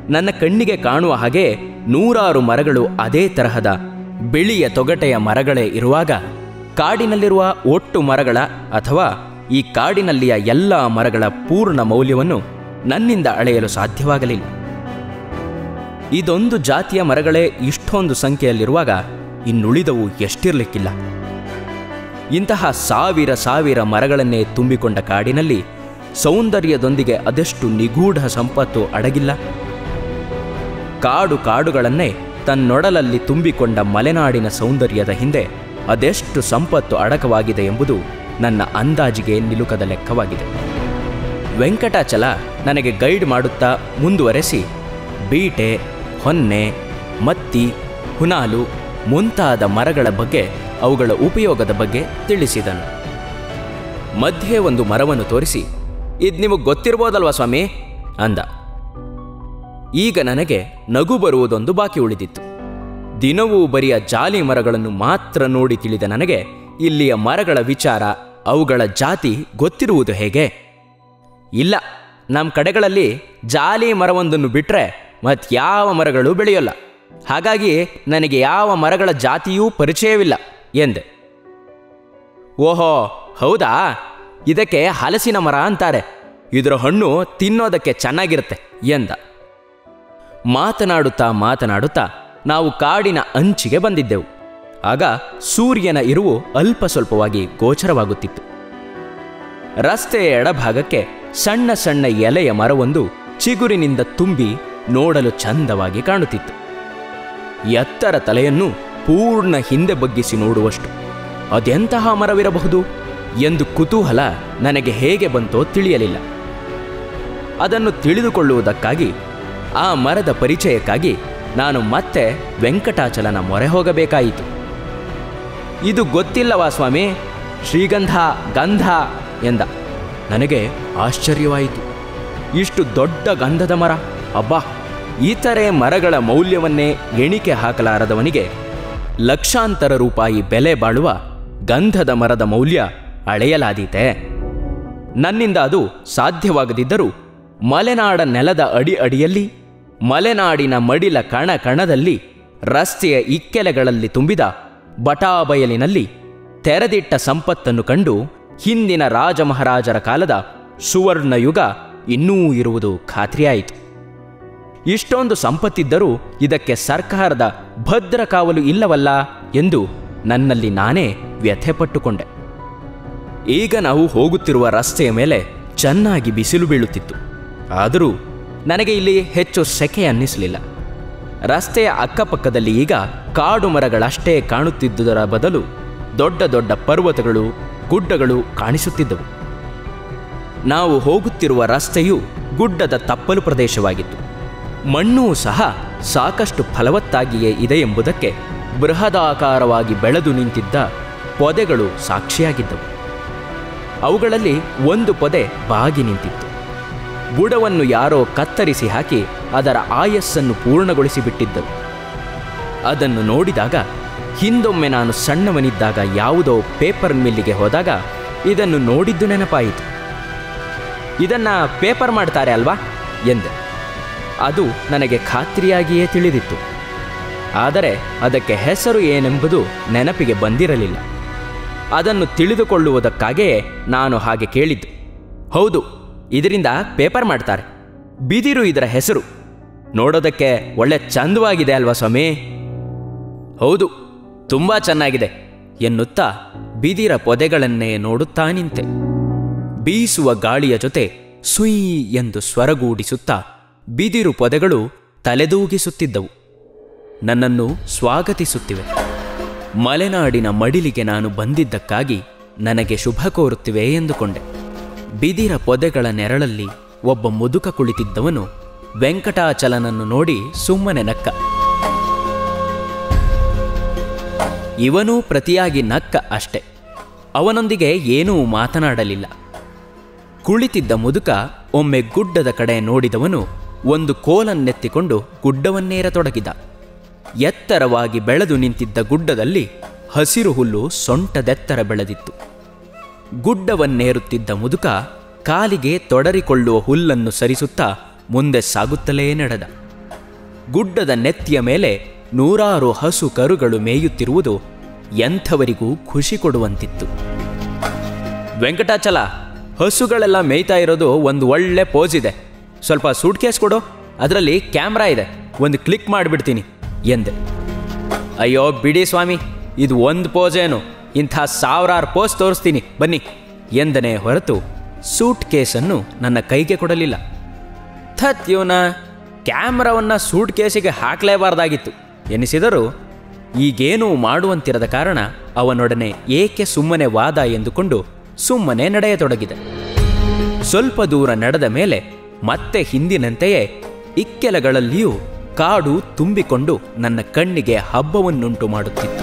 ನನ್ನ ಕಣ್ಣಿಗೆ ಕಾಣುವ ಹಾಗೆ 100 ಮರಗಳು ಅದೇ ತರಹದ ಬಿಳಿಯ ತೊಗಟೆಯ ಮರಗಳೇ ಇರುವಾಗ ಕಾಡಿನಲ್ಲಿರುವ ಒಟ್ಟು ಮರಗಳ ಅಥವಾ ಈ ಕಾಡಿನಲ್ಲಿಯ ಎಲ್ಲ ಮರಗಳ ಪೂರ್ಣ ಮೌಲ್ಯವನ್ನು ನನ್ನಿಂದ ಅಳೆಯಲು ಸಾಧ್ಯವಾಗಲಿಲ್ಲ. ಇದೊಂದು ಜಾತಿಯ ಮರಗಳೇ ಇಷ್ಟೊಂದು ಸಂಖ್ಯೆಯಲ್ಲಿರುವಾಗ ಇನ್ನುಳಿದವು ಎಷ್ಟಿರಲಿಕ್ಕಿಲ್ಲ. ಇಂತಹ ಸಾವಿರ ಮರಗಳನ್ನೇ ತುಂಬಿಕೊಂಡ ಕಾಡಿನಲ್ಲಿ ಸೌಂದರ್ಯದೊಂದಿಗೆ ಅದೆಷ್ಟು ನಿಗೂಢ ಸಂಪತ್ತು ಅಡಗಿಲ್ಲ. ಕಾಡುಗಳನ್ನೇ ತನ್ನೊಡಲಲ್ಲಿ ತುಂಬಿಕೊಂಡ ಮಲೆನಾಡಿನ ಸೌಂದರ್ಯದ ಹಿಂದೆ ಅದೆಷ್ಟು ಸಂಪತ್ತು ಅಡಕವಾಗಿದೆ ಎಂಬುದು ನನ್ನ ಅಂದಾಜಿಗೆ ನಿಲುಕದ ಲೆಕ್ಕವಾಗಿದೆ. ವೆಂಕಟಾಚಲ ನನಗೆ ಗೈಡ್ ಮಾಡುತ್ತಾ ಮುಂದುವರೆಸಿ ಬೀಟೆ, ಹೊನ್ನೆ, ಮತ್ತಿ, ಹುನಾಲು ಮುಂತಾದ ಮರಗಳ ಬಗ್ಗೆ, ಅವುಗಳ ಉಪಯೋಗದ ಬಗ್ಗೆ ತಿಳಿಸಿದನು. ಮಧ್ಯೆ ಒಂದು ಮರವನ್ನು ತೋರಿಸಿ, ಇದು ನಿಮಗೆ ಗೊತ್ತಿರ್ಬೋದಲ್ವಾ ಸ್ವಾಮಿ ಅಂದ. ಈಗ ನನಗೆ ನಗು ಬರುವುದೊಂದು ಬಾಕಿ ಉಳಿದಿತ್ತು. ದಿನವೂ ಬರಿಯ ಜಾಲಿ ಮರಗಳನ್ನು ಮಾತ್ರ ನೋಡಿ ತಿಳಿದ ನನಗೆ ಇಲ್ಲಿಯ ಮರಗಳ ವಿಚಾರ, ಅವುಗಳ ಜಾತಿ ಗೊತ್ತಿರುವುದು ಹೇಗೆ? ಇಲ್ಲ, ನಮ್ಮ ಕಡೆಗಳಲ್ಲಿ ಜಾಲಿ ಮರವೊಂದನ್ನು ಬಿಟ್ಟರೆ ಮತ್ಯಾವ ಮರಗಳು ಬೆಳೆಯೋಲ್ಲ. ಹಾಗಾಗಿ ನನಗೆ ಯಾವ ಮರಗಳ ಜಾತಿಯೂ ಪರಿಚಯವಿಲ್ಲ ಎಂದೆ. ಓಹೋ, ಹೌದಾ? ಇದಕ್ಕೆ ಹಲಸಿನ ಮರ ಅಂತಾರೆ. ಇದರ ಹಣ್ಣು ತಿನ್ನೋದಕ್ಕೆ ಚೆನ್ನಾಗಿರುತ್ತೆ ಎಂದ. ಮಾತನಾಡುತ್ತಾ ನಾವು ಕಾಡಿನ ಅಂಚಿಗೆ ಬಂದಿದ್ದೆವು. ಆಗ ಸೂರ್ಯನ ಇರುವು ಅಲ್ಪ ಸ್ವಲ್ಪವಾಗಿ ಗೋಚರವಾಗುತ್ತಿತ್ತು. ರಸ್ತೆಯ ಎಡಭಾಗಕ್ಕೆ ಸಣ್ಣ ಎಲೆಯ ಮರವೊಂದು ಚಿಗುರಿನಿಂದ ತುಂಬಿ ನೋಡಲು ಚಂದವಾಗಿ ಕಾಣುತ್ತಿತ್ತು. ಎತ್ತರ ತಲೆಯನ್ನು ಪೂರ್ಣ ಹಿಂದೆ ಬಗ್ಗಿಸಿ ನೋಡುವಷ್ಟು ಅದೆಂತಹ ಮರವಿರಬಹುದು ಎಂದು ಕುತೂಹಲ ನನಗೆ ಹೇಗೆ ಬಂತೋ ತಿಳಿಯಲಿಲ್ಲ. ಅದನ್ನು ತಿಳಿದುಕೊಳ್ಳುವುದಕ್ಕಾಗಿ, ಆ ಮರದ ಪರಿಚಯಕ್ಕಾಗಿ ನಾನು ಮತ್ತೆ ವೆಂಕಟಾಚಲನ ಮೊರೆ ಹೋಗಬೇಕಾಯಿತು. ಇದು ಗೊತ್ತಿಲ್ಲವಾ ಸ್ವಾಮಿ? ಶ್ರೀಗಂಧ, ಗಂಧ ಎಂದ. ನನಗೆ ಆಶ್ಚರ್ಯವಾಯಿತು. ಇಷ್ಟು ದೊಡ್ಡ ಗಂಧದ ಮರ! ಅಬ್ಬಾ! ಇತರೆ ಮರಗಳ ಮೌಲ್ಯವನ್ನೇ ಎಣಿಕೆ ಹಾಕಲಾರದವನಿಗೆ ಲಕ್ಷಾಂತರ ರೂಪಾಯಿ ಬೆಲೆ ಬಾಳುವ ಗಂಧದ ಮರದ ಮೌಲ್ಯ ಅಳೆಯಲಾದೀತೆ? ನನ್ನಿಂದ ಅದು ಸಾಧ್ಯವಾಗದಿದ್ದರೂ ಮಲೆನಾಡ ನೆಲದ ಅಡಿಯಲ್ಲಿ, ಮಲೆನಾಡಿನ ಮಡಿಲ ಕಣದಲ್ಲಿ, ರಸ್ತೆಯ ಇಕ್ಕೆಲೆಗಳಲ್ಲಿ ತುಂಬಿದ ಬಟಾಬಯಲಿನಲ್ಲಿ ತೆರೆದಿಟ್ಟ ಸಂಪತ್ತನ್ನು ಕಂಡು ಹಿಂದಿನ ರಾಜಮಹಾರಾಜರ ಕಾಲದ ಸುವರ್ಣಯುಗ ಇನ್ನೂ ಇರುವುದು ಖಾತ್ರಿಯಾಯಿತು. ಇಷ್ಟೊಂದು ಸಂಪತ್ತಿದ್ದರೂ ಇದಕ್ಕೆ ಸರ್ಕಾರದ ಭದ್ರ ಕಾವಲು ಇಲ್ಲವಲ್ಲ ಎಂದು ನನ್ನಲ್ಲಿ ನಾನೇ ವ್ಯಥೆಪಟ್ಟುಕೊಂಡೆ. ಈಗ ನಾವು ಹೋಗುತ್ತಿರುವ ರಸ್ತೆಯ ಮೇಲೆ ಚೆನ್ನಾಗಿ ಬಿಸಿಲು ಬೀಳುತ್ತಿತ್ತು. ಆದರೂ ನನಗೆ ಇಲ್ಲಿ ಹೆಚ್ಚು ಸೆಕೆ ಅನ್ನಿಸಲಿಲ್ಲ. ರಸ್ತೆಯ ಅಕ್ಕಪಕ್ಕದಲ್ಲಿ ಈಗ ಕಾಡು ಮರಗಳಷ್ಟೇ ಕಾಣುತ್ತಿದ್ದುದರ ಬದಲು ದೊಡ್ಡ ಪರ್ವತಗಳು, ಗುಡ್ಡಗಳು ಕಾಣಿಸುತ್ತಿದ್ದವು. ನಾವು ಹೋಗುತ್ತಿರುವ ರಸ್ತೆಯು ಗುಡ್ಡದ ತಪ್ಪಲು ಪ್ರದೇಶವಾಗಿತ್ತು. ಮಣ್ಣೂ ಸಹ ಸಾಕಷ್ಟು ಫಲವತ್ತಾಗಿಯೇ ಇದೆ ಎಂಬುದಕ್ಕೆ ಬೃಹದಾಕಾರವಾಗಿ ಬೆಳೆದು ನಿಂತಿದ್ದ ಪೊದೆಗಳು ಸಾಕ್ಷಿಯಾಗಿದ್ದವು. ಅವುಗಳಲ್ಲಿ ಒಂದು ಪೊದೆ ಬಾಗಿ ನಿಂತಿತ್ತು. ಬುಡವನ್ನು ಯಾರೋ ಕತ್ತರಿಸಿ ಹಾಕಿ ಅದರ ಆಯಸ್ಸನ್ನು ಪೂರ್ಣಗೊಳಿಸಿ ಬಿಟ್ಟಿದ್ದರು. ಅದನ್ನು ನೋಡಿದಾಗ ಹಿಂದೊಮ್ಮೆ ನಾನು ಸಣ್ಣವನಿದ್ದಾಗ ಯಾವುದೋ ಪೇಪರ್ ಮಿಲ್ಲಿಗೆ ಹೋದಾಗ ಇದನ್ನು ನೋಡಿದ್ದು ನೆನಪಾಯಿತು. ಇದನ್ನು ಪೇಪರ್ ಮಾಡ್ತಾರೆ ಅಲ್ವಾ ಎಂದೆ. ಅದು ನನಗೆ ಖಾತ್ರಿಯಾಗಿಯೇ ತಿಳಿದಿತ್ತು. ಆದರೆ ಅದಕ್ಕೆ ಹೆಸರು ಏನೆಂಬುದು ನೆನಪಿಗೆ ಬಂದಿರಲಿಲ್ಲ. ಅದನ್ನು ತಿಳಿದುಕೊಳ್ಳುವುದಕ್ಕಾಗಿಯೇ ನಾನು ಹಾಗೆ ಕೇಳಿದ್ದು. ಹೌದು, ಇದರಿಂದ ಪೇಪರ್ ಮಾಡ್ತಾರೆ. ಬಿದಿರು ಇದರ ಹೆಸರು. ನೋಡೋದಕ್ಕೆ ಒಳ್ಳೆ ಚಂದವಾಗಿದೆ ಅಲ್ವಾ ಸ್ವಾಮಿ? ಹೌದು, ತುಂಬ ಚೆನ್ನಾಗಿದೆ ಎನ್ನುತ್ತಾ ಬಿದಿರ ಪೊದೆಗಳನ್ನೇ ನೋಡುತ್ತಾ ನಿಂತೆ. ಬೀಸುವ ಗಾಳಿಯ ಜೊತೆ ಸುಯ್ ಎಂದು ಸ್ವರಗೂಡಿಸುತ್ತಾ ಬಿದಿರು ಪೊದೆಗಳು ತಲೆದೂಗಿಸುತ್ತಿದ್ದವು. ನನ್ನನ್ನು ಸ್ವಾಗತಿಸುತ್ತಿವೆ. ಮಲೆನಾಡಿನ ಮಡಿಲಿಗೆ ನಾನು ಬಂದಿದ್ದಕ್ಕಾಗಿ ನನಗೆ ಶುಭ ಕೋರುತ್ತಿವೆ ಎಂದುಕೊಂಡೆ. ಬಿದಿರ ಪೊದೆಗಳ ನೆರಳಲ್ಲಿ ಒಬ್ಬ ಮುದುಕ ಕುಳಿತಿದ್ದವನು ವೆಂಕಟಾಚಲನನ್ನು ನೋಡಿ ಸುಮ್ಮನೆ ನಕ್ಕ. ಇವನೂ ಪ್ರತಿಯಾಗಿ ನಕ್ಕ ಅಷ್ಟೆ. ಅವನೊಂದಿಗೆ ಏನೂ ಮಾತನಾಡಲಿಲ್ಲ. ಕುಳಿತಿದ್ದ ಮುದುಕ ಒಮ್ಮೆ ಗುಡ್ಡದ ಕಡೆ ನೋಡಿದವನು ಒಂದು ಕೋಲನ್ನೆತ್ತಿಕೊಂಡು ಗುಡ್ಡವನ್ನೇರತೊಡಗಿದ. ಎತ್ತರವಾಗಿ ಬೆಳೆದು ನಿಂತಿದ್ದ ಗುಡ್ಡದಲ್ಲಿ ಹಸಿರು ಹುಲ್ಲು ಸೊಂಟದೆತ್ತರ ಬೆಳೆದಿತ್ತು. ಗುಡ್ಡವನ್ನೇರುತ್ತಿದ್ದ ಮುದುಕ ಕಾಲಿಗೆ ತೊಡರಿಕೊಳ್ಳುವ ಹುಲ್ಲನ್ನು ಸರಿಸುತ್ತಾ ಮುಂದೆ ಸಾಗುತ್ತಲೇ ನಡೆದ. ಗುಡ್ಡದ ನೆತ್ತಿಯ ಮೇಲೆ 100 ಹಸು ಕರುಗಳು ಮೇಯುತ್ತಿರುವುದು ಎಂಥವರಿಗೂ ಖುಷಿ ಕೊಡುವಂತಿತ್ತು. ವೆಂಕಟಾಚಲ, ಹಸುಗಳೆಲ್ಲ ಮೇಯ್ತಾ ಇರೋದು ಒಂದು ಒಳ್ಳೆ ಪೋಸ್ ಇದೆ. ಸ್ವಲ್ಪ ಸೂಟ್ ಕೇಸ್ ಕೊಡು, ಅದರಲ್ಲಿ ಕ್ಯಾಮ್ರಾ ಇದೆ, ಒಂದು ಕ್ಲಿಕ್ ಮಾಡಿಬಿಡ್ತೀನಿ ಎಂದೆ. ಅಯ್ಯೋ ಬಿಡಿ ಸ್ವಾಮಿ, ಇದು ಒಂದು ಪೋಸೇನು, ಇಂಥ 1000 ಪೋಸ್ ತೋರಿಸ್ತೀನಿ ಬನ್ನಿ ಎಂದನೇ ಹೊರತು ಸೂಟ್ ಕೇಸನ್ನು ನನ್ನ ಕೈಗೆ ಕೊಡಲಿಲ್ಲ. ಥತ್ ಇವನ, ಕ್ಯಾಮ್ರಾವನ್ನು ಸೂಟ್ ಕೇಸಿಗೆ ಹಾಕಲೇಬಾರ್ದಾಗಿತ್ತು ಎನಿಸಿದರೂ ಈಗೇನೂ ಮಾಡುವಂತಿರದ ಕಾರಣ ಅವನೊಡನೆ ಏಕೆ ಸುಮ್ಮನೆ ವಾದ ಎಂದುಕೊಂಡು ಸುಮ್ಮನೆ ನಡೆಯತೊಡಗಿದೆ. ಸ್ವಲ್ಪ ದೂರ ನಡೆದ ಮೇಲೆ ಮತ್ತೆ ಹಿಂದಿನಂತೆಯೇ ಇಕ್ಕೆಲಗಳಲ್ಲಿಯೂ ಕಾಡು ತುಂಬಿಕೊಂಡು ನನ್ನ ಕಣ್ಣಿಗೆ ಹಬ್ಬವನ್ನುಂಟು ಮಾಡುತ್ತಿತ್ತು.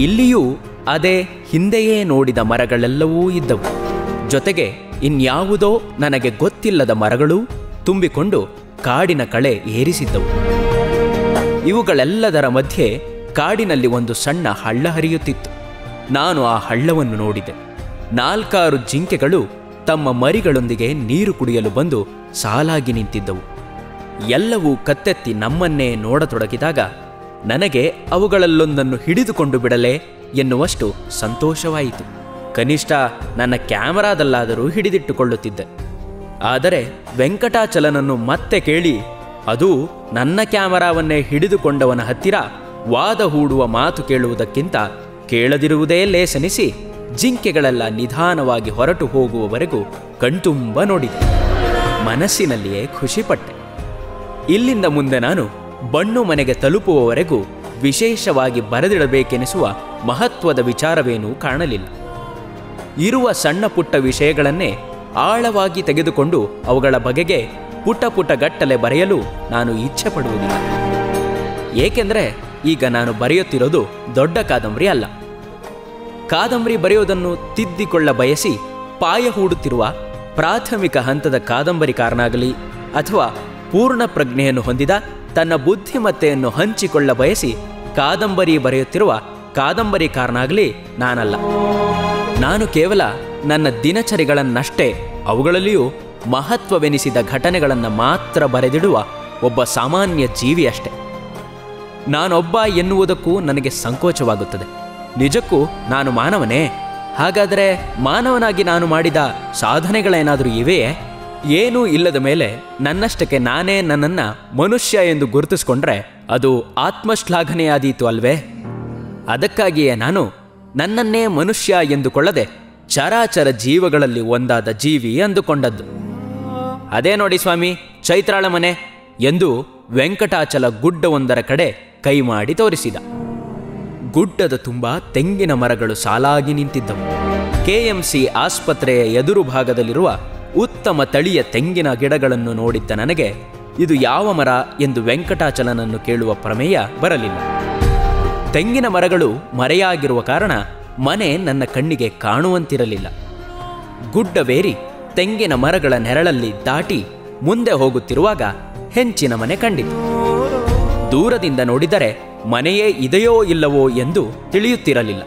ಇಲ್ಲಿಯೂ ಅದೇ ಹಿಂದೆಯೇ ನೋಡಿದ ಮರಗಳೆಲ್ಲವೂ ಇದ್ದವು. ಜೊತೆಗೆ ಇನ್ಯಾವುದೋ ನನಗೆ ಗೊತ್ತಿಲ್ಲದ ಮರಗಳೂ ತುಂಬಿಕೊಂಡು ಕಾಡಿನ ಕಳೆ ಏರಿಸಿದ್ದವು. ಇವುಗಳೆಲ್ಲದರ ಮಧ್ಯೆ ಕಾಡಿನಲ್ಲಿ ಒಂದು ಸಣ್ಣ ಹಳ್ಳ ಹರಿಯುತ್ತಿತ್ತು. ನಾನು ಆ ಹಳ್ಳವನ್ನು ನೋಡಿದೆ. 4-6 ಜಿಂಕೆಗಳು ತಮ್ಮ ಮರಿಗಳೊಂದಿಗೆ ನೀರು ಕುಡಿಯಲು ಬಂದು ಸಾಲಾಗಿ ನಿಂತಿದ್ದವು. ಎಲ್ಲವೂ ಕತ್ತೆತ್ತಿ ನಮ್ಮನ್ನೇ ನೋಡತೊಡಗಿದಾಗ ನನಗೆ ಅವುಗಳಲ್ಲೊಂದನ್ನು ಹಿಡಿದುಕೊಂಡು ಬಿಡಲೇ ಎನ್ನುವಷ್ಟು ಸಂತೋಷವಾಯಿತು. ಕನಿಷ್ಠ ನನ್ನ ಕ್ಯಾಮರಾದಲ್ಲಾದರೂ ಹಿಡಿದಿಟ್ಟುಕೊಳ್ಳುತ್ತಿದ್ದೆ. ಆದರೆ ವೆಂಕಟಾಚಲನನ್ನು ಮತ್ತೆ ಕೇಳಿ ಅದು ನನ್ನ ಕ್ಯಾಮರಾವನ್ನೇ ಹಿಡಿದುಕೊಂಡವನ ಹತ್ತಿರ ವಾದ ಹೂಡುವ ಮಾತು ಕೇಳುವುದಕ್ಕಿಂತ ಕೇಳದಿರುವುದೇ ಲೇಸನಿಸಿ ಜಿಂಕೆಗಳೆಲ್ಲ ನಿಧಾನವಾಗಿ ಹೊರಟು ಹೋಗುವವರೆಗೂ ಕಣ್ತುಂಬ ನೋಡಿದೆ. ಮನಸ್ಸಿನಲ್ಲಿಯೇ ಖುಷಿಪಟ್ಟೆ. ಇಲ್ಲಿಂದ ಮುಂದೆ ನಾನು ಬಣ್ಣು ಮನೆಗೆ ತಲುಪುವವರೆಗೂ ವಿಶೇಷವಾಗಿ ಬರೆದಿಡಬೇಕೆನಿಸುವ ಮಹತ್ವದ ವಿಚಾರವೇನೂ ಕಾಣಲಿಲ್ಲ. ಇರುವ ಸಣ್ಣ ಪುಟ್ಟ ವಿಷಯಗಳನ್ನೇ ಆಳವಾಗಿ ತೆಗೆದುಕೊಂಡು ಅವುಗಳ ಬಗೆಗೆ ಪುಟ ಪುಟ ಗಟ್ಟಲೆ ಬರೆಯಲು ನಾನು ಇಚ್ಛೆ ಪಡುವುದಿಲ್ಲ. ಏಕೆಂದರೆ ಈಗ ನಾನು ಬರೆಯುತ್ತಿರೋದು ದೊಡ್ಡ ಕಾದಂಬರಿ ಅಲ್ಲ. ಕಾದಂಬರಿ ಬರೆಯೋದನ್ನು ತಿದ್ದಿಕೊಳ್ಳ ಬಯಸಿ ಪಾಯ ಹೂಡುತ್ತಿರುವ ಪ್ರಾಥಮಿಕ ಹಂತದ ಕಾದಂಬರಿಕಾರನಾಗಲಿ ಅಥವಾ ಪೂರ್ಣ ಪ್ರಜ್ಞೆಯನ್ನು ಹೊಂದಿದ ತನ್ನ ಬುದ್ಧಿಮತ್ತೆಯನ್ನು ಹಂಚಿಕೊಳ್ಳ ಬಯಸಿ ಕಾದಂಬರಿ ಬರೆಯುತ್ತಿರುವ ಕಾದಂಬರಿಕಾರನಾಗಲಿ ನಾನಲ್ಲ. ನಾನು ಕೇವಲ ನನ್ನ ದಿನಚರಿಗಳನ್ನಷ್ಟೇ, ಅವುಗಳಲ್ಲಿಯೂ ಮಹತ್ವವೆನಿಸಿದ ಘಟನೆಗಳನ್ನು ಮಾತ್ರ ಬರೆದಿಡುವ ಒಬ್ಬ ಸಾಮಾನ್ಯ ಜೀವಿಯಷ್ಟೆ. ನಾನೊಬ್ಬ ಎನ್ನುವುದಕ್ಕೂ ನನಗೆ ಸಂಕೋಚವಾಗುತ್ತದೆ. ನಿಜಕ್ಕೂ ನಾನು ಮಾನವನೇ? ಹಾಗಾದರೆ ಮಾನವನಾಗಿ ನಾನು ಮಾಡಿದ ಸಾಧನೆಗಳೇನಾದರೂ ಇವೆಯೇ? ಏನೂ ಇಲ್ಲದ ಮೇಲೆ ನನ್ನಷ್ಟಕ್ಕೆ ನಾನೇ ನನ್ನನ್ನು ಮನುಷ್ಯ ಎಂದು ಗುರುತಿಸಿಕೊಂಡ್ರೆ ಅದು ಆತ್ಮಶ್ಲಾಘನೆಯಾದೀತು ಅಲ್ವೇ? ಅದಕ್ಕಾಗಿಯೇ ನಾನು ನನ್ನನ್ನೇ ಮನುಷ್ಯ ಎಂದುಕೊಳ್ಳದೆ ಚರಾಚರ ಜೀವಗಳಲ್ಲಿ ಒಂದಾದ ಜೀವಿ ಅಂದುಕೊಂಡದ್ದು. ಅದೇ ನೋಡಿ ಸ್ವಾಮಿ, ಚೈತ್ರಾಳ ಮನೆ ಎಂದು ವೆಂಕಟಾಚಲ ಗುಡ್ಡವೊಂದರ ಕಡೆ ಕೈ ಮಾಡಿ ತೋರಿಸಿದ. ಗುಡ್ಡದ ತುಂಬ ತೆಂಗಿನ ಮರಗಳು ಸಾಲಾಗಿ ನಿಂತಿದ್ದವು. KMC ಆಸ್ಪತ್ರೆಯ ಎದುರು ಭಾಗದಲ್ಲಿರುವ ಉತ್ತಮ ತಳಿಯ ತೆಂಗಿನ ಗಿಡಗಳನ್ನು ನೋಡಿದ್ದ ನನಗೆ ಇದು ಯಾವ ಮರ ಎಂದು ವೆಂಕಟಾಚಲನನ್ನು ಕೇಳುವ ಪ್ರಮೇಯ ಬರಲಿಲ್ಲ. ತೆಂಗಿನ ಮರಗಳು ಮರೆಯಾಗಿರುವ ಕಾರಣ ಮನೆ ನನ್ನ ಕಣ್ಣಿಗೆ ಕಾಣುವಂತಿರಲಿಲ್ಲ. ಗುಡ್ಡವೇರಿ ತೆಂಗಿನ ಮರಗಳ ನೆರಳಲ್ಲಿ ದಾಟಿ ಮುಂದೆ ಹೋಗುತ್ತಿರುವಾಗ ಹೆಂಚಿನ ಮನೆ ಕಂಡಿತು. ದೂರದಿಂದ ನೋಡಿದರೆ ಮನೆಯೇ ಇದೆಯೋ ಇಲ್ಲವೋ ಎಂದು ತಿಳಿಯುತ್ತಿರಲಿಲ್ಲ.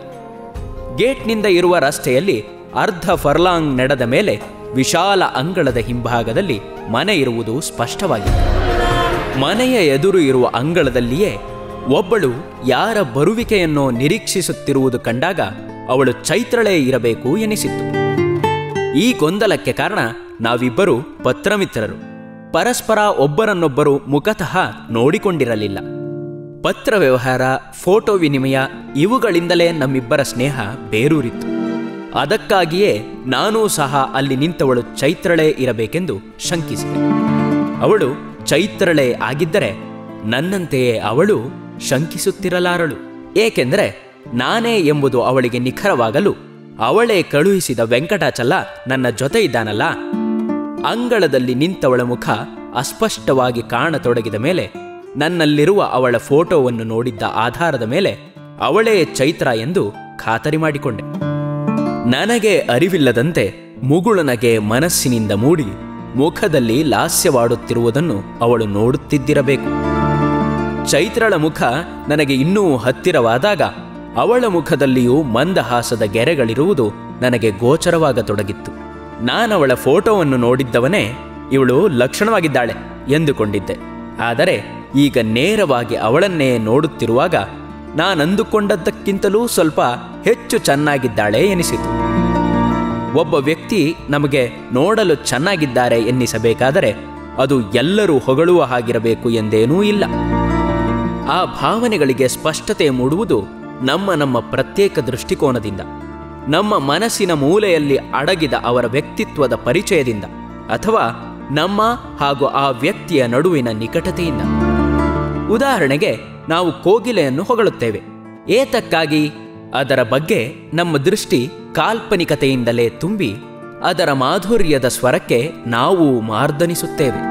ಗೇಟ್ನಿಂದ ಇರುವ ರಸ್ತೆಯಲ್ಲಿ ಅರ್ಧ ಫರ್ಲಾಂಗ್ ನಡೆದ ಮೇಲೆ ವಿಶಾಲ ಅಂಗಳದ ಹಿಂಭಾಗದಲ್ಲಿ ಮನೆ ಇರುವುದು ಸ್ಪಷ್ಟವಾಗಿದೆ. ಮನೆಯ ಎದುರು ಇರುವ ಅಂಗಳದಲ್ಲಿಯೇ ಒಬ್ಬಳು ಯಾರ ಬರುವಿಕೆಯನ್ನೋ ನಿರೀಕ್ಷಿಸುತ್ತಿರುವುದು ಕಂಡಾಗ ಅವಳು ಚೈತ್ರಳೇ ಇರಬೇಕು ಎನಿಸಿತ್ತು. ಈ ಗೊಂದಲಕ್ಕೆ ಕಾರಣ ನಾವಿಬ್ಬರು ಪತ್ರಮಿತ್ರರು. ಪರಸ್ಪರ ಒಬ್ಬರನ್ನೊಬ್ಬರು ಮುಖತಃ ನೋಡಿಕೊಂಡಿರಲಿಲ್ಲ. ಪತ್ರ ವ್ಯವಹಾರ, ಫೋಟೋ ವಿನಿಮಯ ಇವುಗಳಿಂದಲೇ ನಮ್ಮಿಬ್ಬರ ಸ್ನೇಹ ಬೇರೂರಿತ್ತು. ಅದಕ್ಕಾಗಿಯೇ ನಾನೂ ಸಹ ಅಲ್ಲಿ ನಿಂತವಳು ಚೈತ್ರಳೇ ಇರಬೇಕೆಂದು ಶಂಕಿಸಿದೆ. ಅವಳು ಚೈತ್ರಳೇ ಆಗಿದ್ದರೆ ನನ್ನಂತೆಯೇ ಅವಳು ಶಂಕಿಸುತ್ತಿರಲಾರಳು. ಏಕೆಂದರೆ ನಾನೇ ಎಂಬುದು ಅವಳಿಗೆ ನಿಖರವಾಗಲು ಅವಳೇ ಕಳುಹಿಸಿದ ವೆಂಕಟಾಚಲ ನನ್ನ ಜೊತೆ ಇದ್ದಾನಲ್ಲ. ಅಂಗಳದಲ್ಲಿ ನಿಂತವಳ ಮುಖ ಅಸ್ಪಷ್ಟವಾಗಿ ಕಾಣತೊಡಗಿದ ಮೇಲೆ ನನ್ನಲ್ಲಿರುವ ಅವಳ ಫೋಟೋವನ್ನು ನೋಡಿದ್ದ ಆಧಾರದ ಮೇಲೆ ಅವಳೇ ಚೈತ್ರ ಎಂದು ಖಾತರಿ ಮಾಡಿಕೊಂಡೆ. ನನಗೆ ಅರಿವಿಲ್ಲದಂತೆ ಮುಗುಳನಗೆ ಮನಸ್ಸಿನಿಂದ ಮೂಡಿ ಮುಖದಲ್ಲಿ ಲಾಸ್ಯವಾಡುತ್ತಿರುವುದನ್ನು ಅವಳು ನೋಡುತ್ತಿದ್ದಿರಬೇಕು. ಚೈತ್ರಳ ಮುಖ ನನಗೆ ಇನ್ನೂ ಹತ್ತಿರವಾದಾಗ ಅವಳ ಮುಖದಲ್ಲಿಯೂ ಮಂದಹಾಸದ ಗೆರೆಗಳಿರುವುದು ನನಗೆ ಗೋಚರವಾಗತೊಡಗಿತ್ತು. ನಾನವಳ ಫೋಟೋವನ್ನು ನೋಡಿದ್ದವನೇ ಇವಳು ಲಕ್ಷಣವಾಗಿದ್ದಾಳೆ ಎಂದುಕೊಂಡಿದ್ದೆ. ಆದರೆ ಈಗ ನೇರವಾಗಿ ಅವಳನ್ನೇ ನೋಡುತ್ತಿರುವಾಗ ನಾನಂದುಕೊಂಡದ್ದಕ್ಕಿಂತಲೂ ಸ್ವಲ್ಪ ಹೆಚ್ಚು ಚೆನ್ನಾಗಿದ್ದಾಳೆ ಎನಿಸಿತು. ಒಬ್ಬ ವ್ಯಕ್ತಿ ನಮಗೆ ನೋಡಲು ಚೆನ್ನಾಗಿದ್ದಾರೆ ಎನ್ನಿಸಬೇಕಾದರೆ ಅದು ಎಲ್ಲರೂ ಹೊಗಳುವ ಹಾಗಿರಬೇಕು ಎಂದೇನೂ ಇಲ್ಲ. ಆ ಭಾವನೆಗಳಿಗೆ ಸ್ಪಷ್ಟತೆ ಮೂಡುವುದು ನಮ್ಮ ಪ್ರತ್ಯೇಕ ದೃಷ್ಟಿಕೋನದಿಂದ, ನಮ್ಮ ಮನಸ್ಸಿನ ಮೂಲೆಯಲ್ಲಿ ಅಡಗಿದ ಅವರ ವ್ಯಕ್ತಿತ್ವದ ಪರಿಚಯದಿಂದ, ಅಥವಾ ನಮ್ಮ ಹಾಗೂ ಆ ವ್ಯಕ್ತಿಯ ನಡುವಿನ ನಿಕಟತೆಯಿಂದ. ಉದಾಹರಣೆಗೆ, ನಾವು ಕೋಗಿಲೆಯನ್ನು ಹೊಗಳುತ್ತೇವೆ. ಏತಕ್ಕಾಗಿ? ಅದರ ಬಗ್ಗೆ ನಮ್ಮ ದೃಷ್ಟಿ ಕಾಲ್ಪನಿಕತೆಯಿಂದಲೇ ತುಂಬಿ ಅದರ ಮಾಧುರ್ಯದ ಸ್ವರಕ್ಕೆ ನಾವು ಮಾರ್ದನಿಸುತ್ತೇವೆ.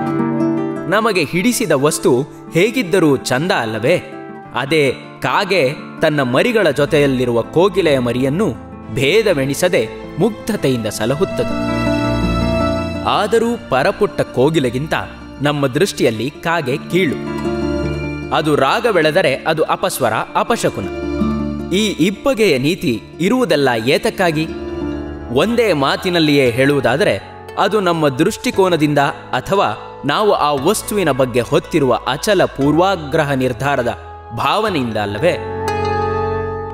ನಮಗೆ ಹಿಡಿಸಿದ ವಸ್ತು ಹೇಗಿದ್ದರೂ ಚಂದ ಅಲ್ಲವೇ? ಅದೇ ಕಾಗೆ ತನ್ನ ಮರಿಗಳ ಜೊತೆಯಲ್ಲಿರುವ ಕೋಗಿಲೆಯ ಮರಿಯನ್ನು ಭೇದವೆಣಿಸದೆ ಮುಗ್ಧತೆಯಿಂದ ಸಲಹುತ್ತದೆ. ಆದರೂ ಪರಪುಟ್ಟ ಕೋಗಿಲೆಗಿಂತ ನಮ್ಮ ದೃಷ್ಟಿಯಲ್ಲಿ ಕಾಗೆ ಕೀಳು. ಅದು ರಾಗ ಬೆಳೆದರೆ ಅದು ಅಪಸ್ವರ, ಅಪಶಕುನ. ಈ ಇಬ್ಬಗೆಯ ನೀತಿ ಇರುವುದೆಲ್ಲ ಏತಕ್ಕಾಗಿ? ಒಂದೇ ಮಾತಿನಲ್ಲಿಯೇ ಹೇಳುವುದಾದರೆ ಅದು ನಮ್ಮ ದೃಷ್ಟಿಕೋನದಿಂದ ಅಥವಾ ನಾವು ಆ ವಸ್ತುವಿನ ಬಗ್ಗೆ ಹೊತ್ತಿರುವ ಅಚಲ ಪೂರ್ವಾಗ್ರಹ ನಿರ್ಧಾರದ ಭಾವನೆಯಿಂದ ಅಲ್ಲವೇ?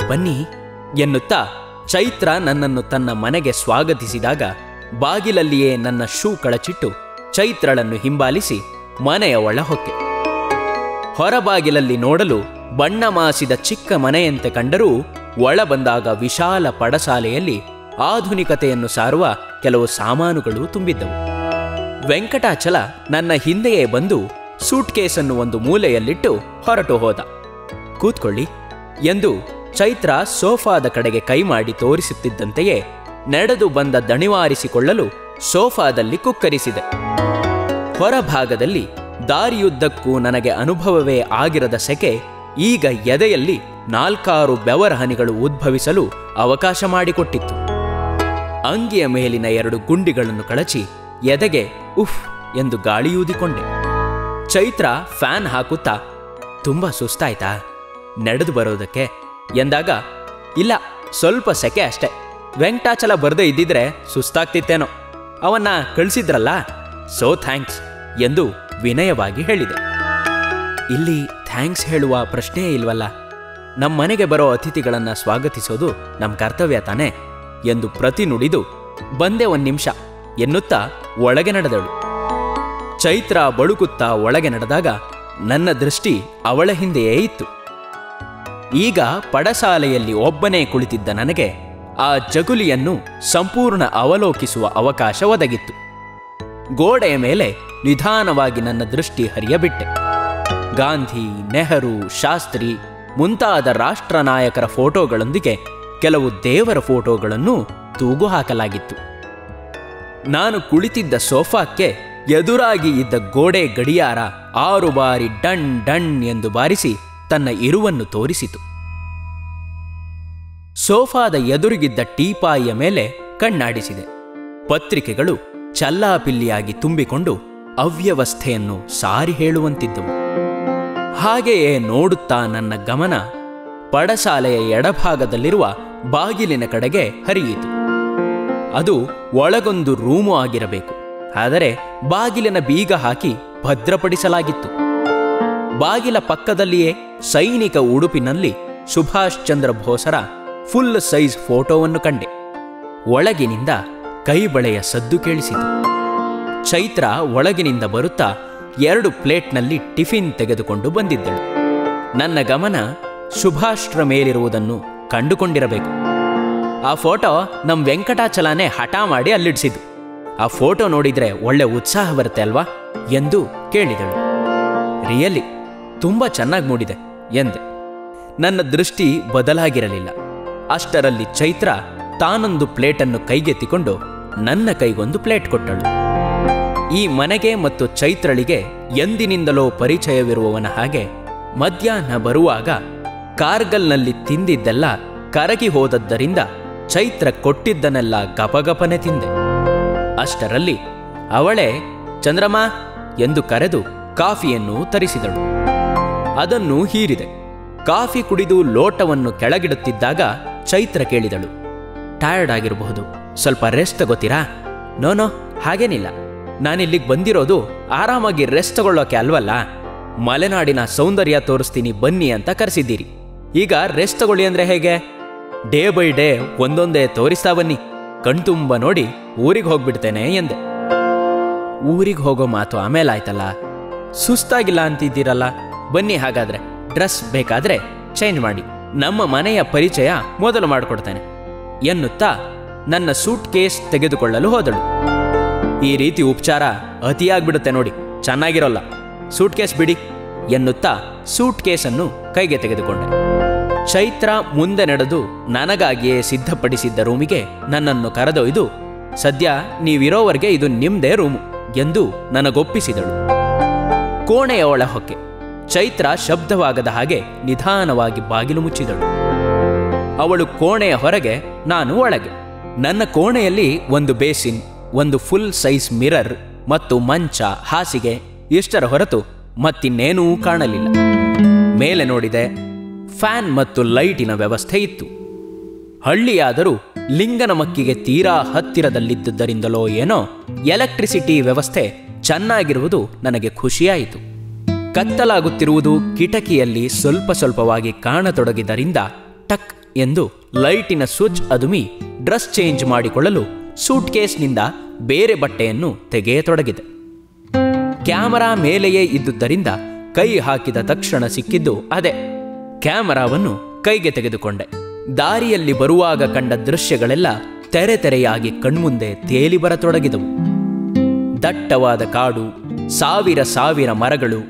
ಬನ್ನಿ ಎನ್ನುತ್ತಾ ಚೈತ್ರ ನನ್ನನ್ನು ತನ್ನ ಮನೆಗೆ ಸ್ವಾಗತಿಸಿದಾಗ ಬಾಗಿಲಲ್ಲಿಯೇ ನನ್ನ ಶೂ ಕಳಚಿಟ್ಟು ಚೈತ್ರಳನ್ನು ಹಿಂಬಾಲಿಸಿ ಮನೆಯ ಒಳ ಹೊಕ್ಕೆ. ಹೊರಬಾಗಿಲಲ್ಲಿ ನೋಡಲು ಬಣ್ಣ ಮಾಸಿದ ಚಿಕ್ಕ ಮನೆಯಂತೆ ಕಂಡರೂ ಒಳ ಬಂದಾಗ ವಿಶಾಲ ಪಡಸಾಲೆಯಲ್ಲಿ ಆಧುನಿಕತೆಯನ್ನು ಸಾರುವ ಕೆಲವು ಸಾಮಾನುಗಳು ತುಂಬಿದ್ದವು. ವೆಂಕಟಾಚಲ ನನ್ನ ಹಿಂದೆಯೇ ಬಂದು ಸೂಟ್ಕೇಸನ್ನು ಒಂದು ಮೂಲೆಯಲ್ಲಿಟ್ಟು ಹೊರಟು ಹೋದ. ಕೂತ್ಕೊಳ್ಳಿ ಎಂದು ಚೈತ್ರ ಸೋಫಾದ ಕಡೆಗೆ ಕೈ ಮಾಡಿ ತೋರಿಸುತ್ತಿದ್ದಂತೆಯೇ ನಡೆದು ಬಂದ ದಣಿವಾರಿಸಿಕೊಳ್ಳಲು ಸೋಫಾದಲ್ಲಿ ಕುಕ್ಕರಿಸಿದೆ. ಹೊರಭಾಗದಲ್ಲಿ ದಾರಿಯುದ್ದಕ್ಕೂ ನನಗೆ ಅನುಭವವೇ ಆಗಿರದ ಸೆಕೆ ಈಗ ಎದೆಯಲ್ಲಿ 4-6 ಬೆವರ ಹನಿಗಳು ಉದ್ಭವಿಸಲು ಅವಕಾಶ ಮಾಡಿಕೊಟ್ಟಿತ್ತು. ಅಂಗಿಯ ಮೇಲಿನ 2 ಗುಂಡಿಗಳನ್ನು ಕಳಚಿ ಎದೆಗೆ ಉಫ್ ಎಂದು ಗಾಳಿಯೂದಿಕೊಂಡೆ. ಚೈತ್ರ ಫ್ಯಾನ್ ಹಾಕುತ್ತಾ, ತುಂಬ ಸುಸ್ತಾಯ್ತಾ ನಡೆದು ಬರೋದಕ್ಕೆ ಎಂದಾಗ, ಇಲ್ಲ, ಸ್ವಲ್ಪ ಸೆಕೆ ಅಷ್ಟೆ. ವೆಂಕಟಾಚಲ ಬರದೇ ಇದ್ದಿದ್ರೆ ಸುಸ್ತಾಗ್ತಿತ್ತೇನೋ. ಅವನ್ನ ಕಳಿಸಿದ್ರಲ್ಲ, ಸೋ ಥ್ಯಾಂಕ್ಸ್ ಎಂದು ವಿನಯವಾಗಿ ಹೇಳಿದೆ. ಇಲ್ಲಿ ಥ್ಯಾಂಕ್ಸ್ ಹೇಳುವ ಪ್ರಶ್ನೆಯೇ ಇಲ್ವಲ್ಲ. ನಮ್ಮ ಮನೆಗೆ ಬರೋ ಅತಿಥಿಗಳನ್ನು ಸ್ವಾಗತಿಸೋದು ನಮ್ಮ ಕರ್ತವ್ಯ ತಾನೆ ಎಂದು ಪ್ರತಿ ನುಡಿದು, ಬಂದೆ 1 ನಿಮಿಷ ಎನ್ನುತ್ತಾ ಒಳಗೆ ನಡೆದಳು. ಚೈತ್ರ ಬಳುಕುತ್ತಾ ಒಳಗೆ ನಡೆದಾಗ ನನ್ನ ದೃಷ್ಟಿ ಅವಳ ಹಿಂದೆಯೇ ಇತ್ತು. ಈಗ ಪಡಸಾಲೆಯಲ್ಲಿ ಒಬ್ಬನೇ ಕುಳಿತಿದ್ದ ನನಗೆ ಆ ಜಗುಲಿಯನ್ನು ಸಂಪೂರ್ಣ ಅವಲೋಕಿಸುವ ಅವಕಾಶ ಒದಗಿತ್ತು. ಗೋಡೆಯ ಮೇಲೆ ನಿಧಾನವಾಗಿ ನನ್ನ ದೃಷ್ಟಿ ಹರಿಯಬಿಟ್ಟೆ. ಗಾಂಧಿ, ನೆಹರು, ಶಾಸ್ತ್ರಿ ಮುಂತಾದ ರಾಷ್ಟ್ರ ನಾಯಕರ ಫೋಟೋಗಳೊಂದಿಗೆ ಕೆಲವು ದೇವರ ಫೋಟೋಗಳನ್ನು ತೂಗು ಹಾಕಲಾಗಿತ್ತು. ನಾನು ಕುಳಿತಿದ್ದ ಸೋಫಾಕ್ಕೆ ಎದುರಾಗಿ ಇದ್ದ ಗೋಡೆ ಗಡಿಯಾರ 6 ಬಾರಿ ಡಣ್ ಡಣ್ ಎಂದು ಬಾರಿಸಿ ತನ್ನ ಇರುವನ್ನು ತೋರಿಸಿತು. ಸೋಫಾದ ಎದುರಿಗಿದ್ದ ಟೀಪಾಯಿಯ ಮೇಲೆ ಕಣ್ಣಾಡಿಸಿದೆ. ಪತ್ರಿಕೆಗಳು ಚಲ್ಲಾಪಿಲ್ಲಿಯಾಗಿ ತುಂಬಿಕೊಂಡು ಅವ್ಯವಸ್ಥೆಯನ್ನು ಸಾರಿ ಹೇಳುವಂತಿದ್ದವು. ಹಾಗೆಯೇ ನೋಡುತ್ತಾ ನನ್ನ ಗಮನ ಪಡಸಾಲೆಯ ಎಡಭಾಗದಲ್ಲಿರುವ ಬಾಗಿಲಿನ ಕಡೆಗೆ ಹರಿಯಿತು. ಅದು ಒಳಗೊಂದು ರೂಮು ಆಗಿರಬೇಕು. ಆದರೆ ಬಾಗಿಲಿನ ಬೀಗ ಹಾಕಿ ಭದ್ರಪಡಿಸಲಾಗಿತ್ತು. ಬಾಗಿಲ ಪಕ್ಕದಲ್ಲಿಯೇ ಸೈನಿಕ ಉಡುಪಿನಲ್ಲಿ ಸುಭಾಷ್ ಚಂದ್ರ ಬೋಸರ ಫುಲ್ ಸೈಜ್ ಫೋಟೋವನ್ನು ಕಂಡೆ. ಒಳಗಿನಿಂದ ಕೈಬಳೆಯ ಸದ್ದು ಕೇಳಿಸಿತು. ಚೈತ್ರ ಒಳಗಿನಿಂದ ಬರುತ್ತಾ 2 ಪ್ಲೇಟ್ನಲ್ಲಿ ಟಿಫಿನ್ ತೆಗೆದುಕೊಂಡು ಬಂದಿದ್ದಳು. ನನ್ನ ಗಮನ ಸುಭಾಷ್ರ ಮೇಲಿರುವುದನ್ನು ಕಂಡುಕೊಂಡಿರಬೇಕು. ಆ ಫೋಟೋ ನಮ್ಮ ವೆಂಕಟಾಚಲನೇ ಹಠ ಮಾಡಿ ಅಲ್ಲಿಡಿಸಿದ್ದು. ಆ ಫೋಟೋ ನೋಡಿದ್ರೆ ಒಳ್ಳೆ ಉತ್ಸಾಹ ಬರುತ್ತೆ ಅಲ್ವಾ ಎಂದು ಕೇಳಿದಳು. ರಿಯಲಿ ತುಂಬ ಚೆನ್ನಾಗಿ ಮೂಡಿದೆ ಎಂದೆ. ನನ್ನ ದೃಷ್ಟಿ ಬದಲಾಗಿರಲಿಲ್ಲ. ಅಷ್ಟರಲ್ಲಿ ಚೈತ್ರ ತಾನೊಂದು ಪ್ಲೇಟನ್ನು ಕೈಗೆತ್ತಿಕೊಂಡು ನನ್ನ ಕೈಗೊಂದು ಪ್ಲೇಟ್ ಕೊಟ್ಟಳು. ಈ ಮನೆಗೆ ಮತ್ತು ಚೈತ್ರಳಿಗೆ ಎಂದಿನಿಂದಲೋ ಪರಿಚಯವಿರುವವನ ಹಾಗೆ ಮಧ್ಯಾಹ್ನ ಬರುವಾಗ ಕಾರ್ಗಲ್ನಲ್ಲಿ ತಿಂದಿದ್ದೆಲ್ಲ ಕರಗಿ ಹೋದದ್ದರಿಂದ ಚೈತ್ರ ಕೊಟ್ಟಿದ್ದನ್ನೆಲ್ಲ ಗಪಗಪನೆ ತಿಂದೆ. ಅಷ್ಟರಲ್ಲಿ ಅವಳೇ ಚಂದ್ರಮ್ಮ ಎಂದು ಕರೆದು ಕಾಫಿಯನ್ನು ತರಿಸಿದಳು. ಅದನ್ನು ಹೀರಿದೆ. ಕಾಫಿ ಕುಡಿದು ಲೋಟವನ್ನು ಕೆಳಗಿಡುತ್ತಿದ್ದಾಗ ಚೈತ್ರ ಕೇಳಿದಳು, ಟಯರ್ಡ್ ಆಗಿರಬಹುದು, ಸ್ವಲ್ಪ ರೆಸ್ಟ್ ತಗೋತೀರಾ? ನೋ ಹಾಗೇನಿಲ್ಲ, ನಾನಿಲ್ಲಿಗೆ ಬಂದಿರೋದು ಆರಾಮಾಗಿ ರೆಸ್ಟ್ ತಗೊಳ್ಳೋಕೆ ಅಲ್ವಲ್ಲ. ಮಲೆನಾಡಿನ ಸೌಂದರ್ಯ ತೋರಿಸ್ತೀನಿ ಬನ್ನಿ ಅಂತ ಕರೆಸಿದ್ದೀರಿ. ಈಗ ರೆಸ್ಟ್ ತಗೊಳ್ಳಿ ಅಂದರೆ ಹೇಗೆ? ಡೇ ಬೈ ಡೇ ಒಂದೊಂದೇ ತೋರಿಸ್ತಾ ಬನ್ನಿ, ಕಣ್ತುಂಬ ನೋಡಿ ಊರಿಗೆ ಹೋಗ್ಬಿಡ್ತೇನೆ ಎಂದೆ. ಊರಿಗೆ ಹೋಗೋ ಮಾತು ಆಮೇಲೆ ಆಯ್ತಲ್ಲ, ಸುಸ್ತಾಗಿಲ್ಲ ಅಂತಿದ್ದೀರಲ್ಲ, ಬನ್ನಿ ಹಾಗಾದ್ರೆ ಡ್ರೆಸ್ ಬೇಕಾದ್ರೆ ಚೇಂಜ್ ಮಾಡಿ, ನಮ್ಮ ಮನೆಯ ಪರಿಚಯ ಮೊದಲು ಮಾಡಿಕೊಡ್ತೇನೆ ಎನ್ನುತ್ತಾ ನನ್ನ ಸೂಟ್ ಕೇಸ್ ತೆಗೆದುಕೊಳ್ಳಲು ಹೋದಳು. ಈ ರೀತಿ ಉಪಚಾರ ಅತಿಯಾಗ್ಬಿಡುತ್ತೆ ನೋಡಿ, ಚೆನ್ನಾಗಿರೋಲ್ಲ, ಸೂಟ್ ಕೇಸ್ ಬಿಡಿ ಎನ್ನುತ್ತಾ ಸೂಟ್ ಕೇಸನ್ನು ಕೈಗೆ ತೆಗೆದುಕೊಂಡೆ. ಚೈತ್ರ ಮುಂದೆ ನಡೆದು ನನಗಾಗಿಯೇ ಸಿದ್ಧಪಡಿಸಿದ್ದ ರೂಮಿಗೆ ನನ್ನನ್ನು ಕರೆದೊಯ್ದು, ಸದ್ಯ ನೀವಿರೋವರೆಗೆ ಇದು ನಿಮ್ದೇ ರೂಮು ಎಂದು ನನಗೊಪ್ಪಿಸಿದಳು. ಕೋಣೆಯ ಒಳ ಹೊಕ್ಕೆ. ಚೈತ್ರ ಶಬ್ದವಾಗದ ಹಾಗೆ ನಿಧಾನವಾಗಿ ಬಾಗಿಲು ಮುಚ್ಚಿದಳು. ಅವಳು ಕೋಣೆಯ ಹೊರಗೆ, ನಾನು ಒಳಗೆ. ನನ್ನ ಕೋಣೆಯಲ್ಲಿ ಒಂದು ಬೇಸಿನ್, ಒಂದು ಫುಲ್ ಸೈಜ್ ಮಿರರ್ ಮತ್ತು ಮಂಚ, ಹಾಸಿಗೆ ಇಷ್ಟರ ಹೊರತು ಮತ್ತಿನ್ನೇನೂ ಕಾಣಲಿಲ್ಲ. ಮೇಲೆ ನೋಡಿದೆ, ಫ್ಯಾನ್ ಮತ್ತು ಲೈಟಿನ ವ್ಯವಸ್ಥೆ ಇತ್ತು. ಹಳ್ಳಿಯಾದರೂ ಲಿಂಗನಮಕ್ಕಿಗೆ ತೀರಾ ಹತ್ತಿರದಲ್ಲಿದ್ದುದರಿಂದಲೋ ಏನೋ ಎಲೆಕ್ಟ್ರಿಸಿಟಿ ವ್ಯವಸ್ಥೆ ಚೆನ್ನಾಗಿರುವುದು ನನಗೆ ಖುಷಿಯಾಯಿತು. ಕತ್ತಲಾಗುತ್ತಿರುವುದು ಕಿಟಕಿಯಲ್ಲಿ ಸ್ವಲ್ಪ ಸ್ವಲ್ಪವಾಗಿ ಕಾಣತೊಡಗಿದ್ದರಿಂದ ಟಕ್ ಎಂದು ಲೈಟಿನ ಸ್ವಿಚ್ ಅದುಮಿ ಡ್ರೆಸ್ ಚೇಂಜ್ ಮಾಡಿಕೊಳ್ಳಲು ಸೂಟ್ ಕೇಸ್ನಿಂದ ಬೇರೆ ಬಟ್ಟೆಯನ್ನು ತೆಗೆಯತೊಡಗಿದೆ. ಕ್ಯಾಮರಾ ಮೇಲೆಯೇ ಇದ್ದುದರಿಂದ ಕೈ ಹಾಕಿದ ತಕ್ಷಣ ಸಿಕ್ಕಿದ್ದು ಅದೇ. ಕ್ಯಾಮರಾವನ್ನು ಕೈಗೆ ತೆಗೆದುಕೊಂಡೆ. ದಾರಿಯಲ್ಲಿ ಬರುವಾಗ ಕಂಡ ದೃಶ್ಯಗಳೆಲ್ಲ ತೆರೆ ತೆರೆಯಾಗಿ ಕಣ್ಮುಂದೆ ತೇಲಿ ಬರತೊಡಗಿದವು. ದಟ್ಟವಾದ ಕಾಡು, ಸಾವಿರ ಸಾವಿರ ಮರಗಳು,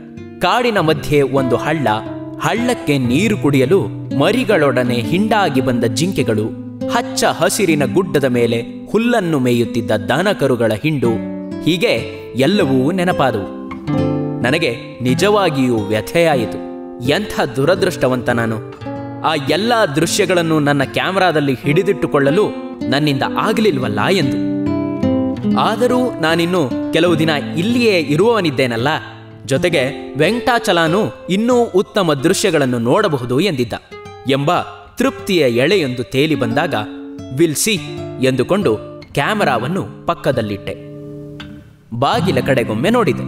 ಕಾಡಿನ ಮಧ್ಯೆ ಒಂದು ಹಳ್ಳ, ಹಳ್ಳಕ್ಕೆ ನೀರು ಕುಡಿಯಲು ಮರಿಗಳೊಡನೆ ಹಿಂಡಾಗಿ ಬಂದ ಜಿಂಕೆಗಳು, ಹಚ್ಚ ಹಸಿರಿನ ಗುಡ್ಡದ ಮೇಲೆ ಹುಲ್ಲನ್ನು ಮೇಯುತ್ತಿದ್ದ ದನಕರುಗಳ ಹಿಂಡು, ಹೀಗೆ ಎಲ್ಲವೂ ನೆನಪಾದವು. ನನಗೆ ನಿಜವಾಗಿಯೂ ವ್ಯಥೆಯಾಯಿತು. ಎಂಥ ದುರದೃಷ್ಟವಂತ ನಾನು! ಆ ಎಲ್ಲ ದೃಶ್ಯಗಳನ್ನು ನನ್ನ ಕ್ಯಾಮರಾದಲ್ಲಿ ಹಿಡಿದಿಟ್ಟುಕೊಳ್ಳಲು ನನ್ನಿಂದ ಆಗಲಿಲ್ವಲ್ಲ ಎಂದು. ಆದರೂ ನಾನಿನ್ನು ಕೆಲವು ದಿನ ಇಲ್ಲಿಯೇ ಇರುವವನಿದ್ದೇನಲ್ಲ, ಜೊತೆಗೆ ವೆಂಕಟಾಚಲನೂ ಇನ್ನೂ ಉತ್ತಮ ದೃಶ್ಯಗಳನ್ನು ನೋಡಬಹುದು ಎಂದಿದ್ದ ಎಂಬ ತೃಪ್ತಿಯ ಎಳೆಯೊಂದು ತೇಲಿ ಬಂದಾಗ ವಿಲ್ ಸಿ ಎಂದುಕೊಂಡು ಕ್ಯಾಮರಾವನ್ನು ಪಕ್ಕದಲ್ಲಿಟ್ಟೆ. ಬಾಗಿಲ ಕಡೆಗೊಮ್ಮೆ ನೋಡಿದೆ.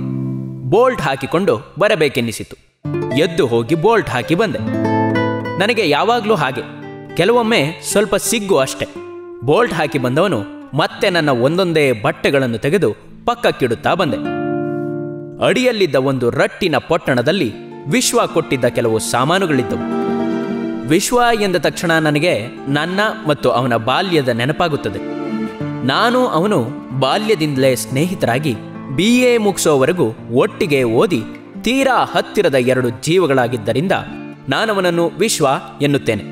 ಬೋಲ್ಟ್ ಹಾಕಿಕೊಂಡು ಬರಬೇಕೆನ್ನಿಸಿತು. ಎದ್ದು ಹೋಗಿ ಬೋಲ್ಟ್ ಹಾಕಿ ಬಂದೆ. ನನಗೆ ಯಾವಾಗಲೂ ಹಾಗೆ, ಕೆಲವೊಮ್ಮೆ ಸ್ವಲ್ಪ ಸಿಗ್ಗು ಅಷ್ಟೆ. ಬೋಲ್ಟ್ ಹಾಕಿ ಬಂದವನು ಮತ್ತೆ ನನ್ನ ಒಂದೊಂದೇ ಬಟ್ಟೆಗಳನ್ನು ತೆಗೆದು ಪಕ್ಕಕ್ಕಿಡುತ್ತಾ ಬಂದೆ. ಅಡಿಯಲ್ಲಿದ್ದ ಒಂದು ರಟ್ಟಿನ ಪೊಟ್ಟಣದಲ್ಲಿ ವಿಶ್ವ ಕೊಟ್ಟಿದ್ದ ಕೆಲವು ಸಾಮಾನುಗಳಿದ್ದವು. ವಿಶ್ವ ಎಂದ ತಕ್ಷಣ ನನಗೆ ನನ್ನ ಮತ್ತು ಅವನ ಬಾಲ್ಯದ ನೆನಪಾಗುತ್ತದೆ. ನಾನು ಅವನು ಬಾಲ್ಯದಿಂದಲೇ ಸ್ನೇಹಿತರಾಗಿ BA ಮುಗಿಸೋವರೆಗೂ ಒಟ್ಟಿಗೆ ಓದಿ ತೀರಾ ಹತ್ತಿರದ ಎರಡು ಜೀವಗಳಾಗಿದ್ದರಿಂದ ನಾನವನನ್ನು ವಿಶ್ವ ಎನ್ನುತ್ತೇನೆ.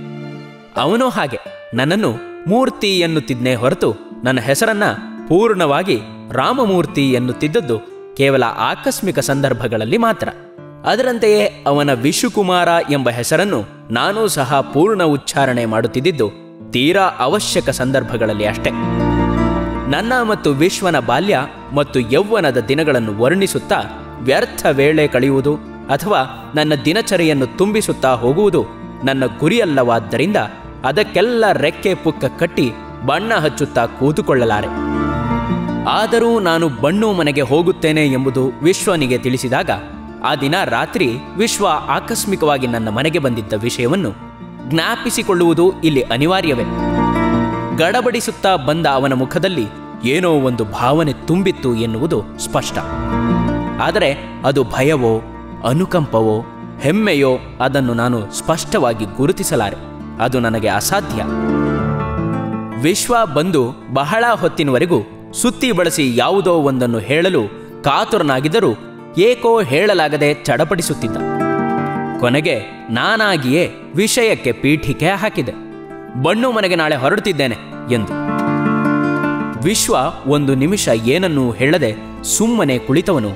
ಅವನು ಹಾಗೆ ನನ್ನನ್ನು ಮೂರ್ತಿ ಎನ್ನುತ್ತಿದ್ನೇ ಹೊರತು ನನ್ನ ಹೆಸರನ್ನ ಪೂರ್ಣವಾಗಿ ರಾಮಮೂರ್ತಿ ಎನ್ನುತ್ತಿದ್ದದ್ದು ಕೇವಲ ಆಕಸ್ಮಿಕ ಸಂದರ್ಭಗಳಲ್ಲಿ ಮಾತ್ರ. ಅದರಂತೆಯೇ ಅವನ ವಿಶುಕುಮಾರ ಎಂಬ ಹೆಸರನ್ನು ನಾನೂ ಸಹ ಪೂರ್ಣ ಉಚ್ಚಾರಣೆ ಮಾಡುತ್ತಿದ್ದು ತೀರಾ ಅವಶ್ಯಕ ಸಂದರ್ಭಗಳಲ್ಲಿ ಅಷ್ಟೆ. ನನ್ನ ಮತ್ತು ವಿಶ್ವನ ಬಾಲ್ಯ ಮತ್ತು ಯೌವನದ ದಿನಗಳನ್ನು ವರ್ಣಿಸುತ್ತಾ ವ್ಯರ್ಥ ವೇಳೆ ಕಳೆಯುವುದು ಅಥವಾ ನನ್ನ ದಿನಚರಿಯನ್ನು ತುಂಬಿಸುತ್ತಾ ಹೋಗುವುದು ನನ್ನ ಗುರಿಯಲ್ಲವಾದ್ದರಿಂದ ಅದಕ್ಕೆಲ್ಲ ರೆಕ್ಕೆ ಪುಕ್ಕ ಕಟ್ಟಿ ಬಣ್ಣ ಹಚ್ಚುತ್ತಾ ಕೂತುಕೊಳ್ಳಲಾರೆ. ಆದರೂ ನಾನು ಬಣ್ಣು ಮನೆಗೆ ಹೋಗುತ್ತೇನೆ ಎಂಬುದು ವಿಶ್ವನಿಗೆ ತಿಳಿಸಿದಾಗ ಆ ದಿನ ರಾತ್ರಿ ವಿಶ್ವ ಆಕಸ್ಮಿಕವಾಗಿ ನನ್ನ ಮನೆಗೆ ಬಂದಿದ್ದ ವಿಷಯವನ್ನು ಜ್ಞಾಪಿಸಿಕೊಳ್ಳುವುದು ಇಲ್ಲಿ ಅನಿವಾರ್ಯವೇ. ಗಡಬಡಿಸುತ್ತಾ ಬಂದ ಅವನ ಮುಖದಲ್ಲಿ ಏನೋ ಒಂದು ಭಾವನೆ ತುಂಬಿತ್ತು ಎನ್ನುವುದು ಸ್ಪಷ್ಟ. ಆದರೆ ಅದು ಭಯವೋ, ಅನುಕಂಪವೋ, ಹೆಮ್ಮೆಯೋ ಅದನ್ನು ನಾನು ಸ್ಪಷ್ಟವಾಗಿ ಗುರುತಿಸಲಾರೆ. ಅದು ನನಗೆ ಅಸಾಧ್ಯ. ವಿಶ್ವ ಬಂದು ಬಹಳ ಹೊತ್ತಿನವರೆಗೂ ಸುತ್ತಿ ಬಳಸಿ ಯಾವುದೋ ಒಂದನ್ನು ಹೇಳಲು ಕಾತುರನಾಗಿದ್ದರೂ ಏಕೋ ಹೇಳಲಾಗದೆ ಚಡಪಡಿಸುತ್ತಿದ್ದ. ಕೊನೆಗೆ ನಾನಾಗಿಯೇ ವಿಷಯಕ್ಕೆ ಪೀಠಿಕೆ ಹಾಕಿದೆ. ಬಣ್ಣು ಮನೆಗೆ ನಾಳೆ ಹೊರಡುತ್ತಿದ್ದೇನೆ ಎಂದು. ವಿಶ್ವ ಒಂದು ನಿಮಿಷ ಏನನ್ನೂ ಹೇಳದೆ ಸುಮ್ಮನೆ ಕುಳಿತವನು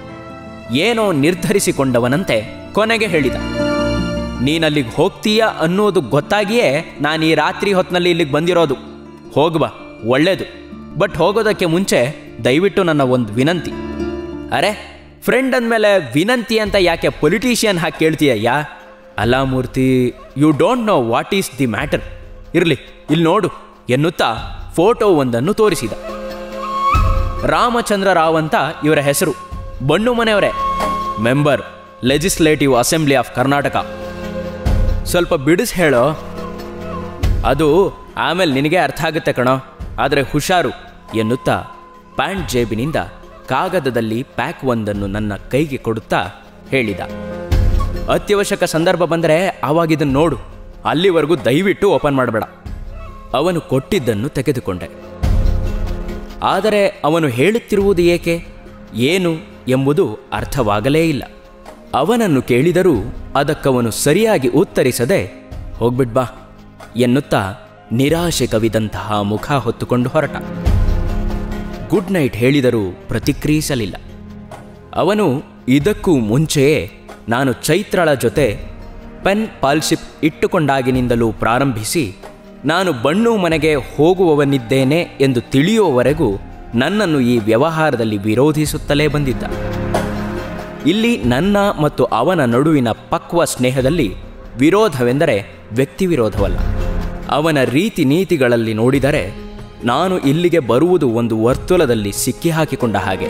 ಏನೋ ನಿರ್ಧರಿಸಿಕೊಂಡವನಂತೆ ಕೊನೆಗೆ ಹೇಳಿದ, ನೀನಲ್ಲಿಗೆ ಹೋಗ್ತೀಯಾ ಅನ್ನೋದು ಗೊತ್ತಾಗಿಯೇ ನಾನು ಈ ರಾತ್ರಿ ಹೊತ್ತಿನಲ್ಲಿ ಇಲ್ಲಿಗೆ ಬಂದಿರೋದು. ಹೋಗುವ, ಒಳ್ಳೇದು. ಬಟ್ ಹೋಗೋದಕ್ಕೆ ಮುಂಚೆ ದಯವಿಟ್ಟು ನನ್ನ ಒಂದು ವಿನಂತಿ. ಅರೆ, ಫ್ರೆಂಡ್ ಅಂದಮೇಲೆ ವಿನಂತಿ ಅಂತ ಯಾಕೆ ಪೊಲಿಟಿಷಿಯನ್ ಹಾಕಿ ಕೇಳ್ತೀಯಯ್ಯ? ಅಲ್ಲ Murthy, you don't know what is the matter. ಇರಲಿ, ಇಲ್ಲಿ ನೋಡು ಎನ್ನುತ್ತಾ ಫೋಟೋ ಒಂದನ್ನು ತೋರಿಸಿದ. ರಾಮಚಂದ್ರ ರಾವ್ ಅಂತ ಇವರ ಹೆಸರು. ಬಣ್ಣು ಮನೆಯವರೇ, member, legislative assembly of Karnataka. ಸ್ವಲ್ಪ ಬಿಡಿಸ್ ಹೇಳೋ, ಅದು ಆಮೇಲೆ ನಿನಗೆ ಅರ್ಥ ಆಗುತ್ತೆ ಕಣೋ, ಆದರೆ ಹುಷಾರು ಎನ್ನುತ್ತಾ ಪ್ಯಾಂಟ್ ಜೇಬಿನಿಂದ ಕಾಗದದಲ್ಲಿ ಪ್ಯಾಕ್ ಒಂದನ್ನು ನನ್ನ ಕೈಗೆ ಕೊಡುತ್ತಾ ಹೇಳಿದ. ಅತ್ಯವಶ್ಯಕ ಸಂದರ್ಭ ಬಂದರೆ ಆವಾಗಿದ್ದನ್ನು ನೋಡು, ಅಲ್ಲಿವರೆಗೂ ದಯವಿಟ್ಟು ಓಪನ್ ಮಾಡಬೇಡ. ಅವನು ಕೊಟ್ಟಿದ್ದನ್ನು ತೆಗೆದುಕೊಂಡೆ. ಆದರೆ ಅವನು ಹೇಳುತ್ತಿರುವುದು ಏಕೆ, ಏನು ಎಂಬುದು ಅರ್ಥವಾಗಲೇ ಇಲ್ಲ. ಅವನನ್ನು ಕೇಳಿದರೂ ಅದಕ್ಕವನು ಸರಿಯಾಗಿ ಉತ್ತರಿಸದೆ ಹೋಗ್ಬಿಡ್ಬಾ ಎನ್ನುತ್ತಾ ನಿರಾಶೆ ಕವಿದಂತಹ ಮುಖ ಹೊತ್ತುಕೊಂಡು ಹೊರಟ. ಗುಡ್ ನೈಟ್ ಹೇಳಿದರೂ ಪ್ರತಿಕ್ರಿಯಿಸಲಿಲ್ಲ. ಅವನು ಇದಕ್ಕೂ ಮುಂಚೆಯೇ ನಾನು ಚೈತ್ರಳ ಜೊತೆ ಪೆನ್ ಪಾಲ್ಶಿಪ್ ಇಟ್ಟುಕೊಂಡಾಗಿನಿಂದಲೂ ಪ್ರಾರಂಭಿಸಿ ನಾನು ಬಣ್ಣು ಮನೆಗೆ ಹೋಗುವವನಿದ್ದೇನೆ ಎಂದು ತಿಳಿಯುವವರೆಗೂ ನನ್ನನ್ನು ಈ ವ್ಯವಹಾರದಲ್ಲಿ ವಿರೋಧಿಸುತ್ತಲೇ ಬಂದಿದ್ದ. ಇಲ್ಲಿ ನನ್ನ ಮತ್ತು ಅವನ ನಡುವಿನ ಪಕ್ವ ಸ್ನೇಹದಲ್ಲಿ ವಿರೋಧವೆಂದರೆ ವ್ಯಕ್ತಿ ವಿರೋಧವಲ್ಲ. ಅವನ ರೀತಿ ನೀತಿಗಳಲ್ಲಿ ನೋಡಿದರೆ ನಾನು ಇಲ್ಲಿಗೆ ಬರುವುದು ಒಂದು ವರ್ತುಲದಲ್ಲಿ ಸಿಕ್ಕಿ ಹಾಕಿಕೊಂಡ ಹಾಗೆ,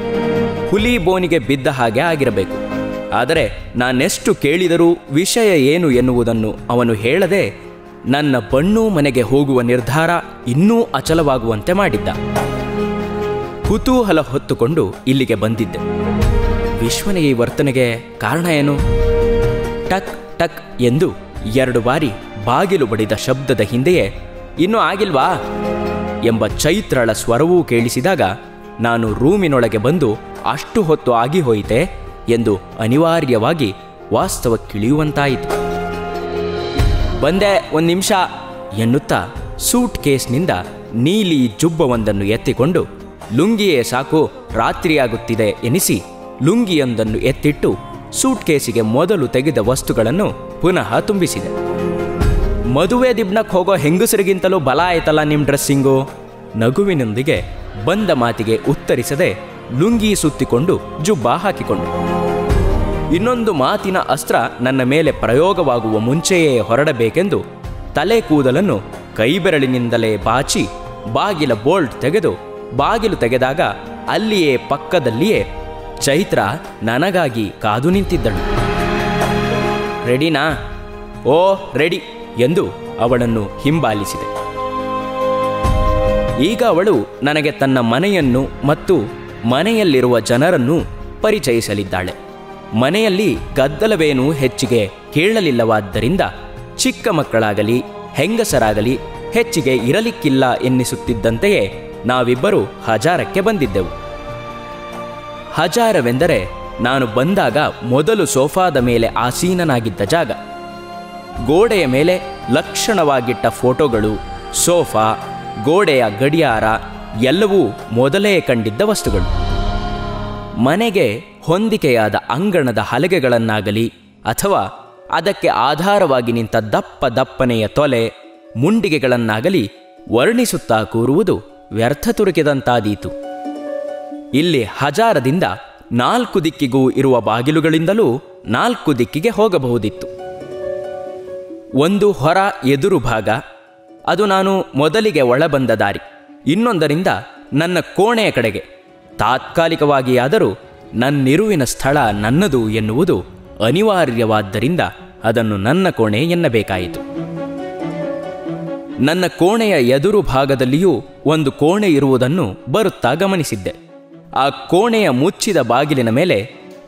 ಹುಲಿ ಬೋನಿಗೆ ಬಿದ್ದ ಹಾಗೆ ಆಗಿರಬೇಕು. ಆದರೆ ನಾನೆಷ್ಟು ಕೇಳಿದರೂ ವಿಷಯ ಏನು ಎನ್ನುವುದನ್ನು ಅವನು ಹೇಳದೆ ನನ್ನ ಬಣ್ಣು ಮನೆಗೆ ಹೋಗುವ ನಿರ್ಧಾರ ಇನ್ನೂ ಅಚಲವಾಗುವಂತೆ ಮಾಡಿದ್ದ. ಕುತೂಹಲ ಹೊತ್ತುಕೊಂಡು ಇಲ್ಲಿಗೆ ಬಂದಿದ್ದೆ. ವಿಶ್ವನ ಈ ವರ್ತನೆಗೆ ಕಾರಣ ಏನು? ಟಕ್ ಟಕ್ ಎಂದು 2 ಬಾರಿ ಬಾಗಿಲು ಬಡಿದ ಶಬ್ದದ ಹಿಂದೆಯೇ ಇನ್ನೂ ಆಗಿಲ್ವಾ ಎಂಬ ಚೈತ್ರಳ ಸ್ವರವೂ ಕೇಳಿಸಿದಾಗ ನಾನು ರೂಮಿನೊಳಗೆ ಬಂದು ಅಷ್ಟು ಹೊತ್ತು ಆಗಿ ಹೋಯಿತೆ ಎಂದು ಅನಿವಾರ್ಯವಾಗಿ ವಾಸ್ತವಕ್ಕಿಳಿಯುವಂತಾಯಿತು. ಬಂದೆ, 1 ನಿಮಿಷ ಎನ್ನುತ್ತಾ ಸೂಟ್ ಕೇಸ್ನಿಂದ ನೀಲಿ ಜುಬ್ಬವೊಂದನ್ನು ಎತ್ತಿಕೊಂಡು ಲುಂಗಿಯೇ ಸಾಕು, ರಾತ್ರಿಯಾಗುತ್ತಿದೆ ಎನಿಸಿ ಲುಂಗಿಯೊಂದನ್ನು ಎತ್ತಿಟ್ಟು ಸೂಟ್ ಕೇಸಿಗೆ ಮೊದಲು ತೆಗೆದ ವಸ್ತುಗಳನ್ನು ಪುನಃ ತುಂಬಿಸಿದೆ. ಮದುವೆ ದಿಬ್ನಕ್ಕೆ ಹೋಗೋ ಹೆಂಗಸರಿಗಿಂತಲೂ ಬಲ ಆಯ್ತಲ್ಲ ನಿಮ್ಮ ಡ್ರೆಸ್ಸಿಂಗು. ನಗುವಿನೊಂದಿಗೆ ಬಂದ ಮಾತಿಗೆ ಉತ್ತರಿಸದೆ ಲುಂಗಿ ಸುತ್ತಿಕೊಂಡು ಜುಬ್ಬ ಹಾಕಿಕೊಂಡು ಇನ್ನೊಂದು ಮಾತಿನ ಅಸ್ತ್ರ ನನ್ನ ಮೇಲೆ ಪ್ರಯೋಗವಾಗುವ ಮುಂಚೆಯೇ ಹೊರಡಬೇಕೆಂದು ತಲೆ ಕೂದಲನ್ನು ಕೈಬೆರಳಿನಿಂದಲೇ ಬಾಚಿ ಬಾಗಿಲ ಬೋಲ್ಟ್ ತೆಗೆದು ಬಾಗಿಲು ತೆಗೆದಾಗ ಅಲ್ಲಿಯೇ ಪಕ್ಕದಲ್ಲಿಯೇ ಚೈತ್ರ ನನಗಾಗಿ ಕಾದು ನಿಂತಿದ್ದಳು. ರೆಡಿನಾ? ಓ ರೆಡಿ ಎಂದು ಅವಳನ್ನು ಹಿಂಬಾಲಿಸಿದೆ. ಈಗ ಅವಳು ನನಗೆ ತನ್ನ ಮನೆಯನ್ನು ಮತ್ತು ಮನೆಯಲ್ಲಿರುವ ಜನರನ್ನು ಪರಿಚಯಿಸಲಿದ್ದಾಳೆ. ಮನೆಯಲ್ಲಿ ಗದ್ದಲವೇನೂ ಹೆಚ್ಚಿಗೆ ಕೇಳಲಿಲ್ಲವಾದ್ದರಿಂದ ಚಿಕ್ಕ ಮಕ್ಕಳಾಗಲಿ ಹೆಂಗಸರಾಗಲಿ ಹೆಚ್ಚಿಗೆ ಇರಲಿಕ್ಕಿಲ್ಲ ಎನ್ನಿಸುತ್ತಿದ್ದಂತೆಯೇ ನಾವಿಬ್ಬರು ಹಜಾರಕ್ಕೆ ಬಂದಿದ್ದೆವು. ಹಜಾರವೆಂದರೆ ನಾನು ಬಂದಾಗ ಮೊದಲು ಸೋಫಾದ ಮೇಲೆ ಆಸೀನನಾಗಿದ್ದ ಜಾಗ. ಗೋಡೆಯ ಮೇಲೆ ಲಕ್ಷಣವಾಗಿಟ್ಟ ಫೋಟೋಗಳು, ಸೋಫಾ, ಗೋಡೆಯ ಗಡಿಯಾರ ಎಲ್ಲವೂ ಮೊದಲೇ ಕಂಡಿದ್ದ ವಸ್ತುಗಳು. ಮನೆಗೆ ಹೊಂದಿಕೆಯಾದ ಅಂಗಣದ ಹಲಗೆಗಳನ್ನಾಗಲಿ ಅಥವಾ ಅದಕ್ಕೆ ಆಧಾರವಾಗಿ ನಿಂತ ದಪ್ಪ ದಪ್ಪನೆಯ ತೊಲೆ, ಮುಂಡಿಗೆಗಳನ್ನಾಗಲಿ ವರ್ಣಿಸುತ್ತಾ ಕೂರುವುದು ವ್ಯರ್ಥ ತುರುಕಿದಂತಾದೀತು. ಇಲ್ಲಿ ಹಜಾರದಿಂದ 4 ದಿಕ್ಕಿಗೂ ಇರುವ ಬಾಗಿಲುಗಳಿಂದಲೂ 4 ದಿಕ್ಕಿಗೆ ಹೋಗಬಹುದಿತ್ತು. ಒಂದು ಹೊರ ಎದುರು ಭಾಗ, ಅದು ನಾನು ಮೊದಲಿಗೆ ಒಳಬಂದ ದಾರಿ. ಇನ್ನೊಂದರಿಂದ ನನ್ನ ಕೋಣೆಯ ಕಡೆಗೆ, ತಾತ್ಕಾಲಿಕವಾಗಿಯಾದರೂ ನನ್ನಿರುವಿನ ಸ್ಥಳ ನನ್ನದು ಎನ್ನುವುದು ಅನಿವಾರ್ಯವಾದ್ದರಿಂದ ಅದನ್ನು ನನ್ನ ಕೋಣೆ ಎನ್ನಬೇಕಾಯಿತು. ನನ್ನ ಕೋಣೆಯ ಎದುರು ಭಾಗದಲ್ಲಿಯೂ ಒಂದು ಕೋಣೆ ಇರುವುದನ್ನು ಬರುತ್ತಾ ಗಮನಿಸಿದ್ದೆ. ಆ ಕೋಣೆಯ ಮುಚ್ಚಿದ ಬಾಗಿಲಿನ ಮೇಲೆ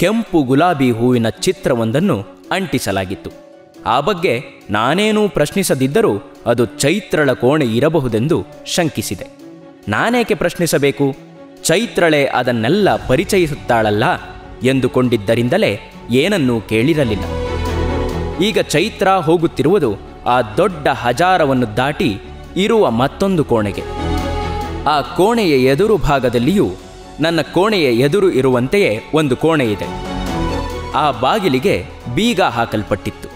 ಕೆಂಪು ಗುಲಾಬಿ ಹೂವಿನ ಚಿತ್ರವೊಂದನ್ನು ಅಂಟಿಸಲಾಗಿತ್ತು. ಆ ಬಗ್ಗೆ ನಾನೇನೂ ಪ್ರಶ್ನಿಸದಿದ್ದರೂ ಅದು ಚೈತ್ರಳ ಕೋಣೆ ಇರಬಹುದೆಂದು ಶಂಕಿಸಿದೆ. ನಾನೇಕೆ ಪ್ರಶ್ನಿಸಬೇಕು? ಚೈತ್ರಳೆ ಅದನ್ನೆಲ್ಲ ಪರಿಚಯಿಸುತ್ತಾಳಲ್ಲ ಎಂದುಕೊಂಡಿದ್ದರಿಂದಲೇ ಏನನ್ನೂ ಕೇಳಿರಲಿಲ್ಲ. ಈಗ ಚೈತ್ರ ಹೋಗುತ್ತಿರುವುದು ಆ ದೊಡ್ಡ ಹಜಾರವನ್ನು ದಾಟಿ ಇರುವ ಮತ್ತೊಂದು ಕೋಣೆಗೆ. ಆ ಕೋಣೆಯ ಎದುರು ಭಾಗದಲ್ಲಿಯೂ ನನ್ನ ಕೋಣೆಯ ಎದುರು ಇರುವಂತೆಯೇ ಒಂದು ಕೋಣೆ ಇದೆ. ಆ ಬಾಗಿಲಿಗೆ ಬೀಗ ಹಾಕಲ್ಪಟ್ಟಿತ್ತು.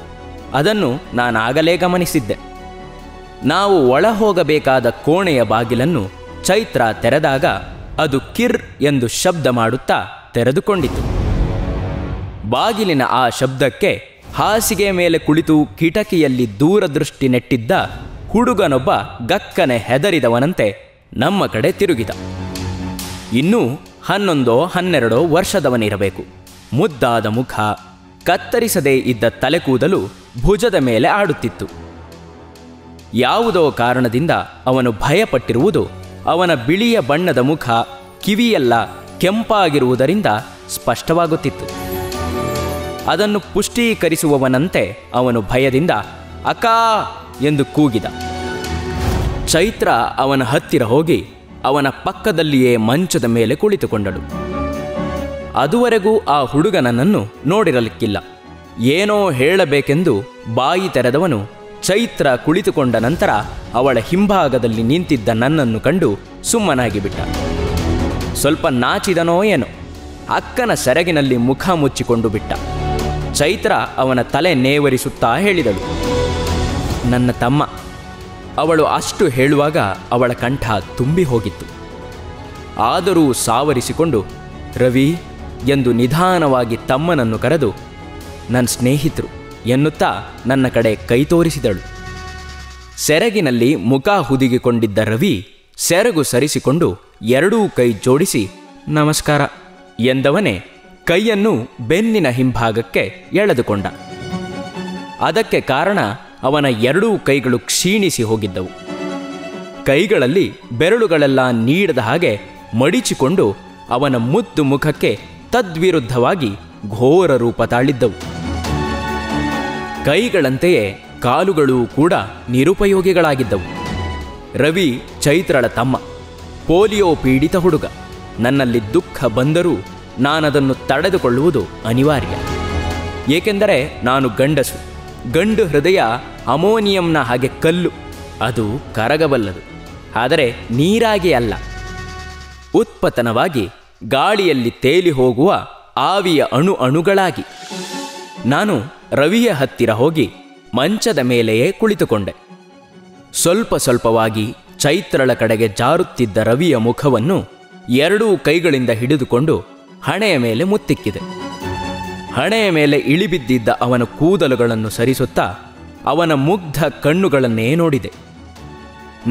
ಅದನ್ನು ನಾನಾಗಲೇ ಗಮನಿಸಿದ್ದೆ. ನಾವು ಒಳ ಹೋಗಬೇಕಾದ ಕೋಣೆಯ ಬಾಗಿಲನ್ನು ಚೈತ್ರ ತೆರೆದಾಗ ಅದು ಕಿರ್ ಎಂದು ಶಬ್ದ ಮಾಡುತ್ತಾ ತೆರೆದುಕೊಂಡಿತು. ಬಾಗಿಲಿನ ಆ ಶಬ್ದಕ್ಕೆ ಹಾಸಿಗೆ ಮೇಲೆ ಕುಳಿತು ಕಿಟಕಿಯಲ್ಲಿ ದೂರದೃಷ್ಟಿ ನೆಟ್ಟಿದ್ದ ಹುಡುಗನೊಬ್ಬ ಗಕ್ಕನೆ ಹೆದರಿದವನಂತೆ ನಮ್ಮ ಕಡೆ ತಿರುಗಿದ. ಇನ್ನೂ 11-12 ವರ್ಷದವನಿರಬೇಕು. ಮುದ್ದಾದ ಮುಖ, ಕತ್ತರಿಸದೇ ಇದ್ದ ತಲೆಕೂದಲು ಭುಜದ ಮೇಲೆ ಆಡುತ್ತಿತ್ತು. ಯಾವುದೋ ಕಾರಣದಿಂದ ಅವನು ಭಯಪಟ್ಟಿರುವುದು ಅವನ ಬಿಳಿಯ ಬಣ್ಣದ ಮುಖ, ಕಿವಿಯೆಲ್ಲ ಕೆಂಪಾಗಿರುವುದರಿಂದ ಸ್ಪಷ್ಟವಾಗುತ್ತಿತ್ತು. ಅದನ್ನು ಪುಷ್ಟೀಕರಿಸುವವನಂತೆ ಅವನು ಭಯದಿಂದ ಅಕ್ಕಾ ಎಂದು ಕೂಗಿದ. ಚೈತ್ರ ಅವನ ಹತ್ತಿರ ಹೋಗಿ ಅವನ ಪಕ್ಕದಲ್ಲಿಯೇ ಮಂಚದ ಮೇಲೆ ಕುಳಿತುಕೊಂಡಳು. ಅದುವರೆಗೂ ಆ ಹುಡುಗನನ್ನು ನೋಡಿರಲಿಕ್ಕಿಲ್ಲ. ಏನೋ ಹೇಳಬೇಕೆಂದು ಬಾಯಿ ತೆರೆದವನು ಚೈತ್ರ ಕುಳಿತುಕೊಂಡ ನಂತರ ಅವಳ ಹಿಂಭಾಗದಲ್ಲಿ ನಿಂತಿದ್ದ ನನ್ನನ್ನು ಕಂಡು ಸುಮ್ಮನಾಗಿಬಿಟ್ಟ. ಸ್ವಲ್ಪ ನಾಚಿದನೋ ಏನೋ, ಅಕ್ಕನ ಸೆರಗಿನಲ್ಲಿ ಮುಖ ಮುಚ್ಚಿಕೊಂಡು ಬಿಟ್ಟ. ಚೈತ್ರ ಅವನ ತಲೆ ನೇವರಿಸುತ್ತಾ ಹೇಳಿದಳು, ನನ್ನ ತಮ್ಮ. ಅವಳು ಅಷ್ಟು ಹೇಳುವಾಗ ಅವಳ ಕಂಠ ತುಂಬಿ ಹೋಗಿತ್ತು. ಆದರೂ ಸಾವರಿಸಿಕೊಂಡು ರವಿ ಎಂದು ನಿಧಾನವಾಗಿ ತಮ್ಮನನ್ನು ಕರೆದು ನನ್ನ ಸ್ನೇಹಿತರು ಎನ್ನುತ್ತಾ ನನ್ನ ಕಡೆ ಕೈ ತೋರಿಸಿದಳು. ಸೆರಗಿನಲ್ಲಿ ಮುಖ ಹುದುಗಿಕೊಂಡಿದ್ದ ರವಿ ಸೆರಗು ಸರಿಸಿಕೊಂಡು ಎರಡೂ ಕೈ ಜೋಡಿಸಿ ನಮಸ್ಕಾರ ಎಂದವನೇ ಕೈಯನ್ನು ಬೆನ್ನಿನ ಹಿಂಭಾಗಕ್ಕೆ ಎಳೆದುಕೊಂಡ. ಅದಕ್ಕೆ ಕಾರಣ ಅವನ ಎರಡೂ ಕೈಗಳು ಕ್ಷೀಣಿಸಿ ಹೋಗಿದ್ದವು. ಕೈಗಳಲ್ಲಿ ಬೆರಳುಗಳೆಲ್ಲ ನೀಡದ ಹಾಗೆ ಮಡಿಚಿಕೊಂಡು ಅವನ ಮುದ್ದು ಮುಖಕ್ಕೆ ತದ್ವಿರುದ್ಧವಾಗಿ ಘೋರ ರೂಪ ತಾಳಿದ್ದವು. ಕೈಗಳಂತೆಯೇ ಕಾಲುಗಳೂ ಕೂಡ ನಿರುಪಯೋಗಿಗಳಾಗಿದ್ದವು. ರವಿ ಚೈತ್ರಳ ತಮ್ಮ, ಪೋಲಿಯೋ ಪೀಡಿತ ಹುಡುಗ. ನನ್ನಲ್ಲಿ ದುಃಖ ಬಂದರೂ ನಾನದನ್ನು ತಡೆದುಕೊಳ್ಳುವುದು ಅನಿವಾರ್ಯ. ಏಕೆಂದರೆ ನಾನು ಗಂಡಸು. ಗಂಡು ಹೃದಯ ಅಮೋನಿಯಂನ ಹಾಗೆ ಕಲ್ಲು, ಅದು ಕರಗಬಲ್ಲದು, ಆದರೆ ನೀರಾಗಿ ಅಲ್ಲ. ಉತ್ಪತನವಾಗಿ ಗಾಳಿಯಲ್ಲಿ ತೇಲಿ ಹೋಗುವ ಆವಿಯ ಅಣುಗಳಾಗಿ. ನಾನು ರವಿಯ ಹತ್ತಿರ ಹೋಗಿ ಮಂಚದ ಮೇಲೆಯೇ ಕುಳಿತುಕೊಂಡೆ. ಸ್ವಲ್ಪ ಸ್ವಲ್ಪವಾಗಿ ಚೈತ್ರಳ ಕಡೆಗೆ ಜಾರುತ್ತಿದ್ದ ರವಿಯ ಮುಖವನ್ನು ಎರಡೂ ಕೈಗಳಿಂದ ಹಿಡಿದುಕೊಂಡು ಹಣೆಯ ಮೇಲೆ ಮುತ್ತಿಕ್ಕಿದೆ. ಹಣೆಯ ಮೇಲೆ ಇಳಿಬಿದ್ದಿದ್ದ ಅವನ ಕೂದಲುಗಳನ್ನು ಸರಿಸುತ್ತಾ ಅವನ ಮುಗ್ಧ ಕಣ್ಣುಗಳನ್ನೇ ನೋಡಿದೆ.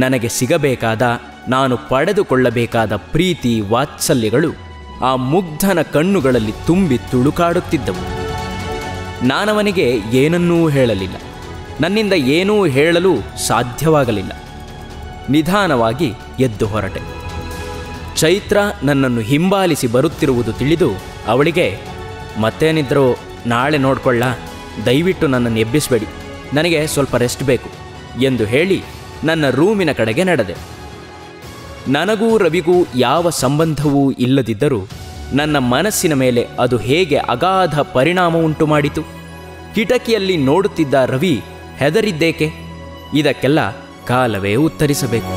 ನನಗೆ ಸಿಗಬೇಕಾದ, ನಾನು ಪಡೆದುಕೊಳ್ಳಬೇಕಾದ ಪ್ರೀತಿ ವಾತ್ಸಲ್ಯಗಳು ಆ ಮುಗ್ಧನ ಕಣ್ಣುಗಳಲ್ಲಿ ತುಂಬಿ ತುಳುಕಾಡುತ್ತಿದ್ದವು. ನಾನವನಿಗೆ ಏನನ್ನೂ ಹೇಳಲಿಲ್ಲ. ನನ್ನಿಂದ ಏನೂ ಹೇಳಲು ಸಾಧ್ಯವಾಗಲಿಲ್ಲ. ನಿಧಾನವಾಗಿ ಎದ್ದು ಹೊರಟೆ. ಚೈತ್ರ ನನ್ನನ್ನು ಹಿಂಬಾಲಿಸಿ ಬರುತ್ತಿರುವುದು ತಿಳಿದು ಅವಳಿಗೆ ಮತ್ತೇನಿದ್ರೂ ನಾಳೆ ನೋಡ್ಕೊಳ್ಳ, ದಯವಿಟ್ಟು ನನ್ನನ್ನು ಎಬ್ಬಿಸಬೇಡಿ, ನನಗೆ ಸ್ವಲ್ಪ ರೆಸ್ಟ್ ಬೇಕು ಎಂದು ಹೇಳಿ ನನ್ನ ರೂಮಿನ ಕಡೆಗೆ ನಡೆದೆ. ನನಗೂ ರವಿಗೂ ಯಾವ ಸಂಬಂಧವೂ ಇಲ್ಲದಿದ್ದರೂ ನನ್ನ ಮನಸ್ಸಿನ ಮೇಲೆ ಅದು ಹೇಗೆ ಅಗಾಧ ಪರಿಣಾಮ ಉಂಟು ಮಾಡಿತು. ಕಿಟಕಿಯಲ್ಲಿ ನೋಡುತ್ತಿದ್ದ ರವಿ ಹೆದರಿದ್ದೇಕೆ? ಇದಕ್ಕೆಲ್ಲ ಕಾಲವೇ ಉತ್ತರಿಸಬೇಕು.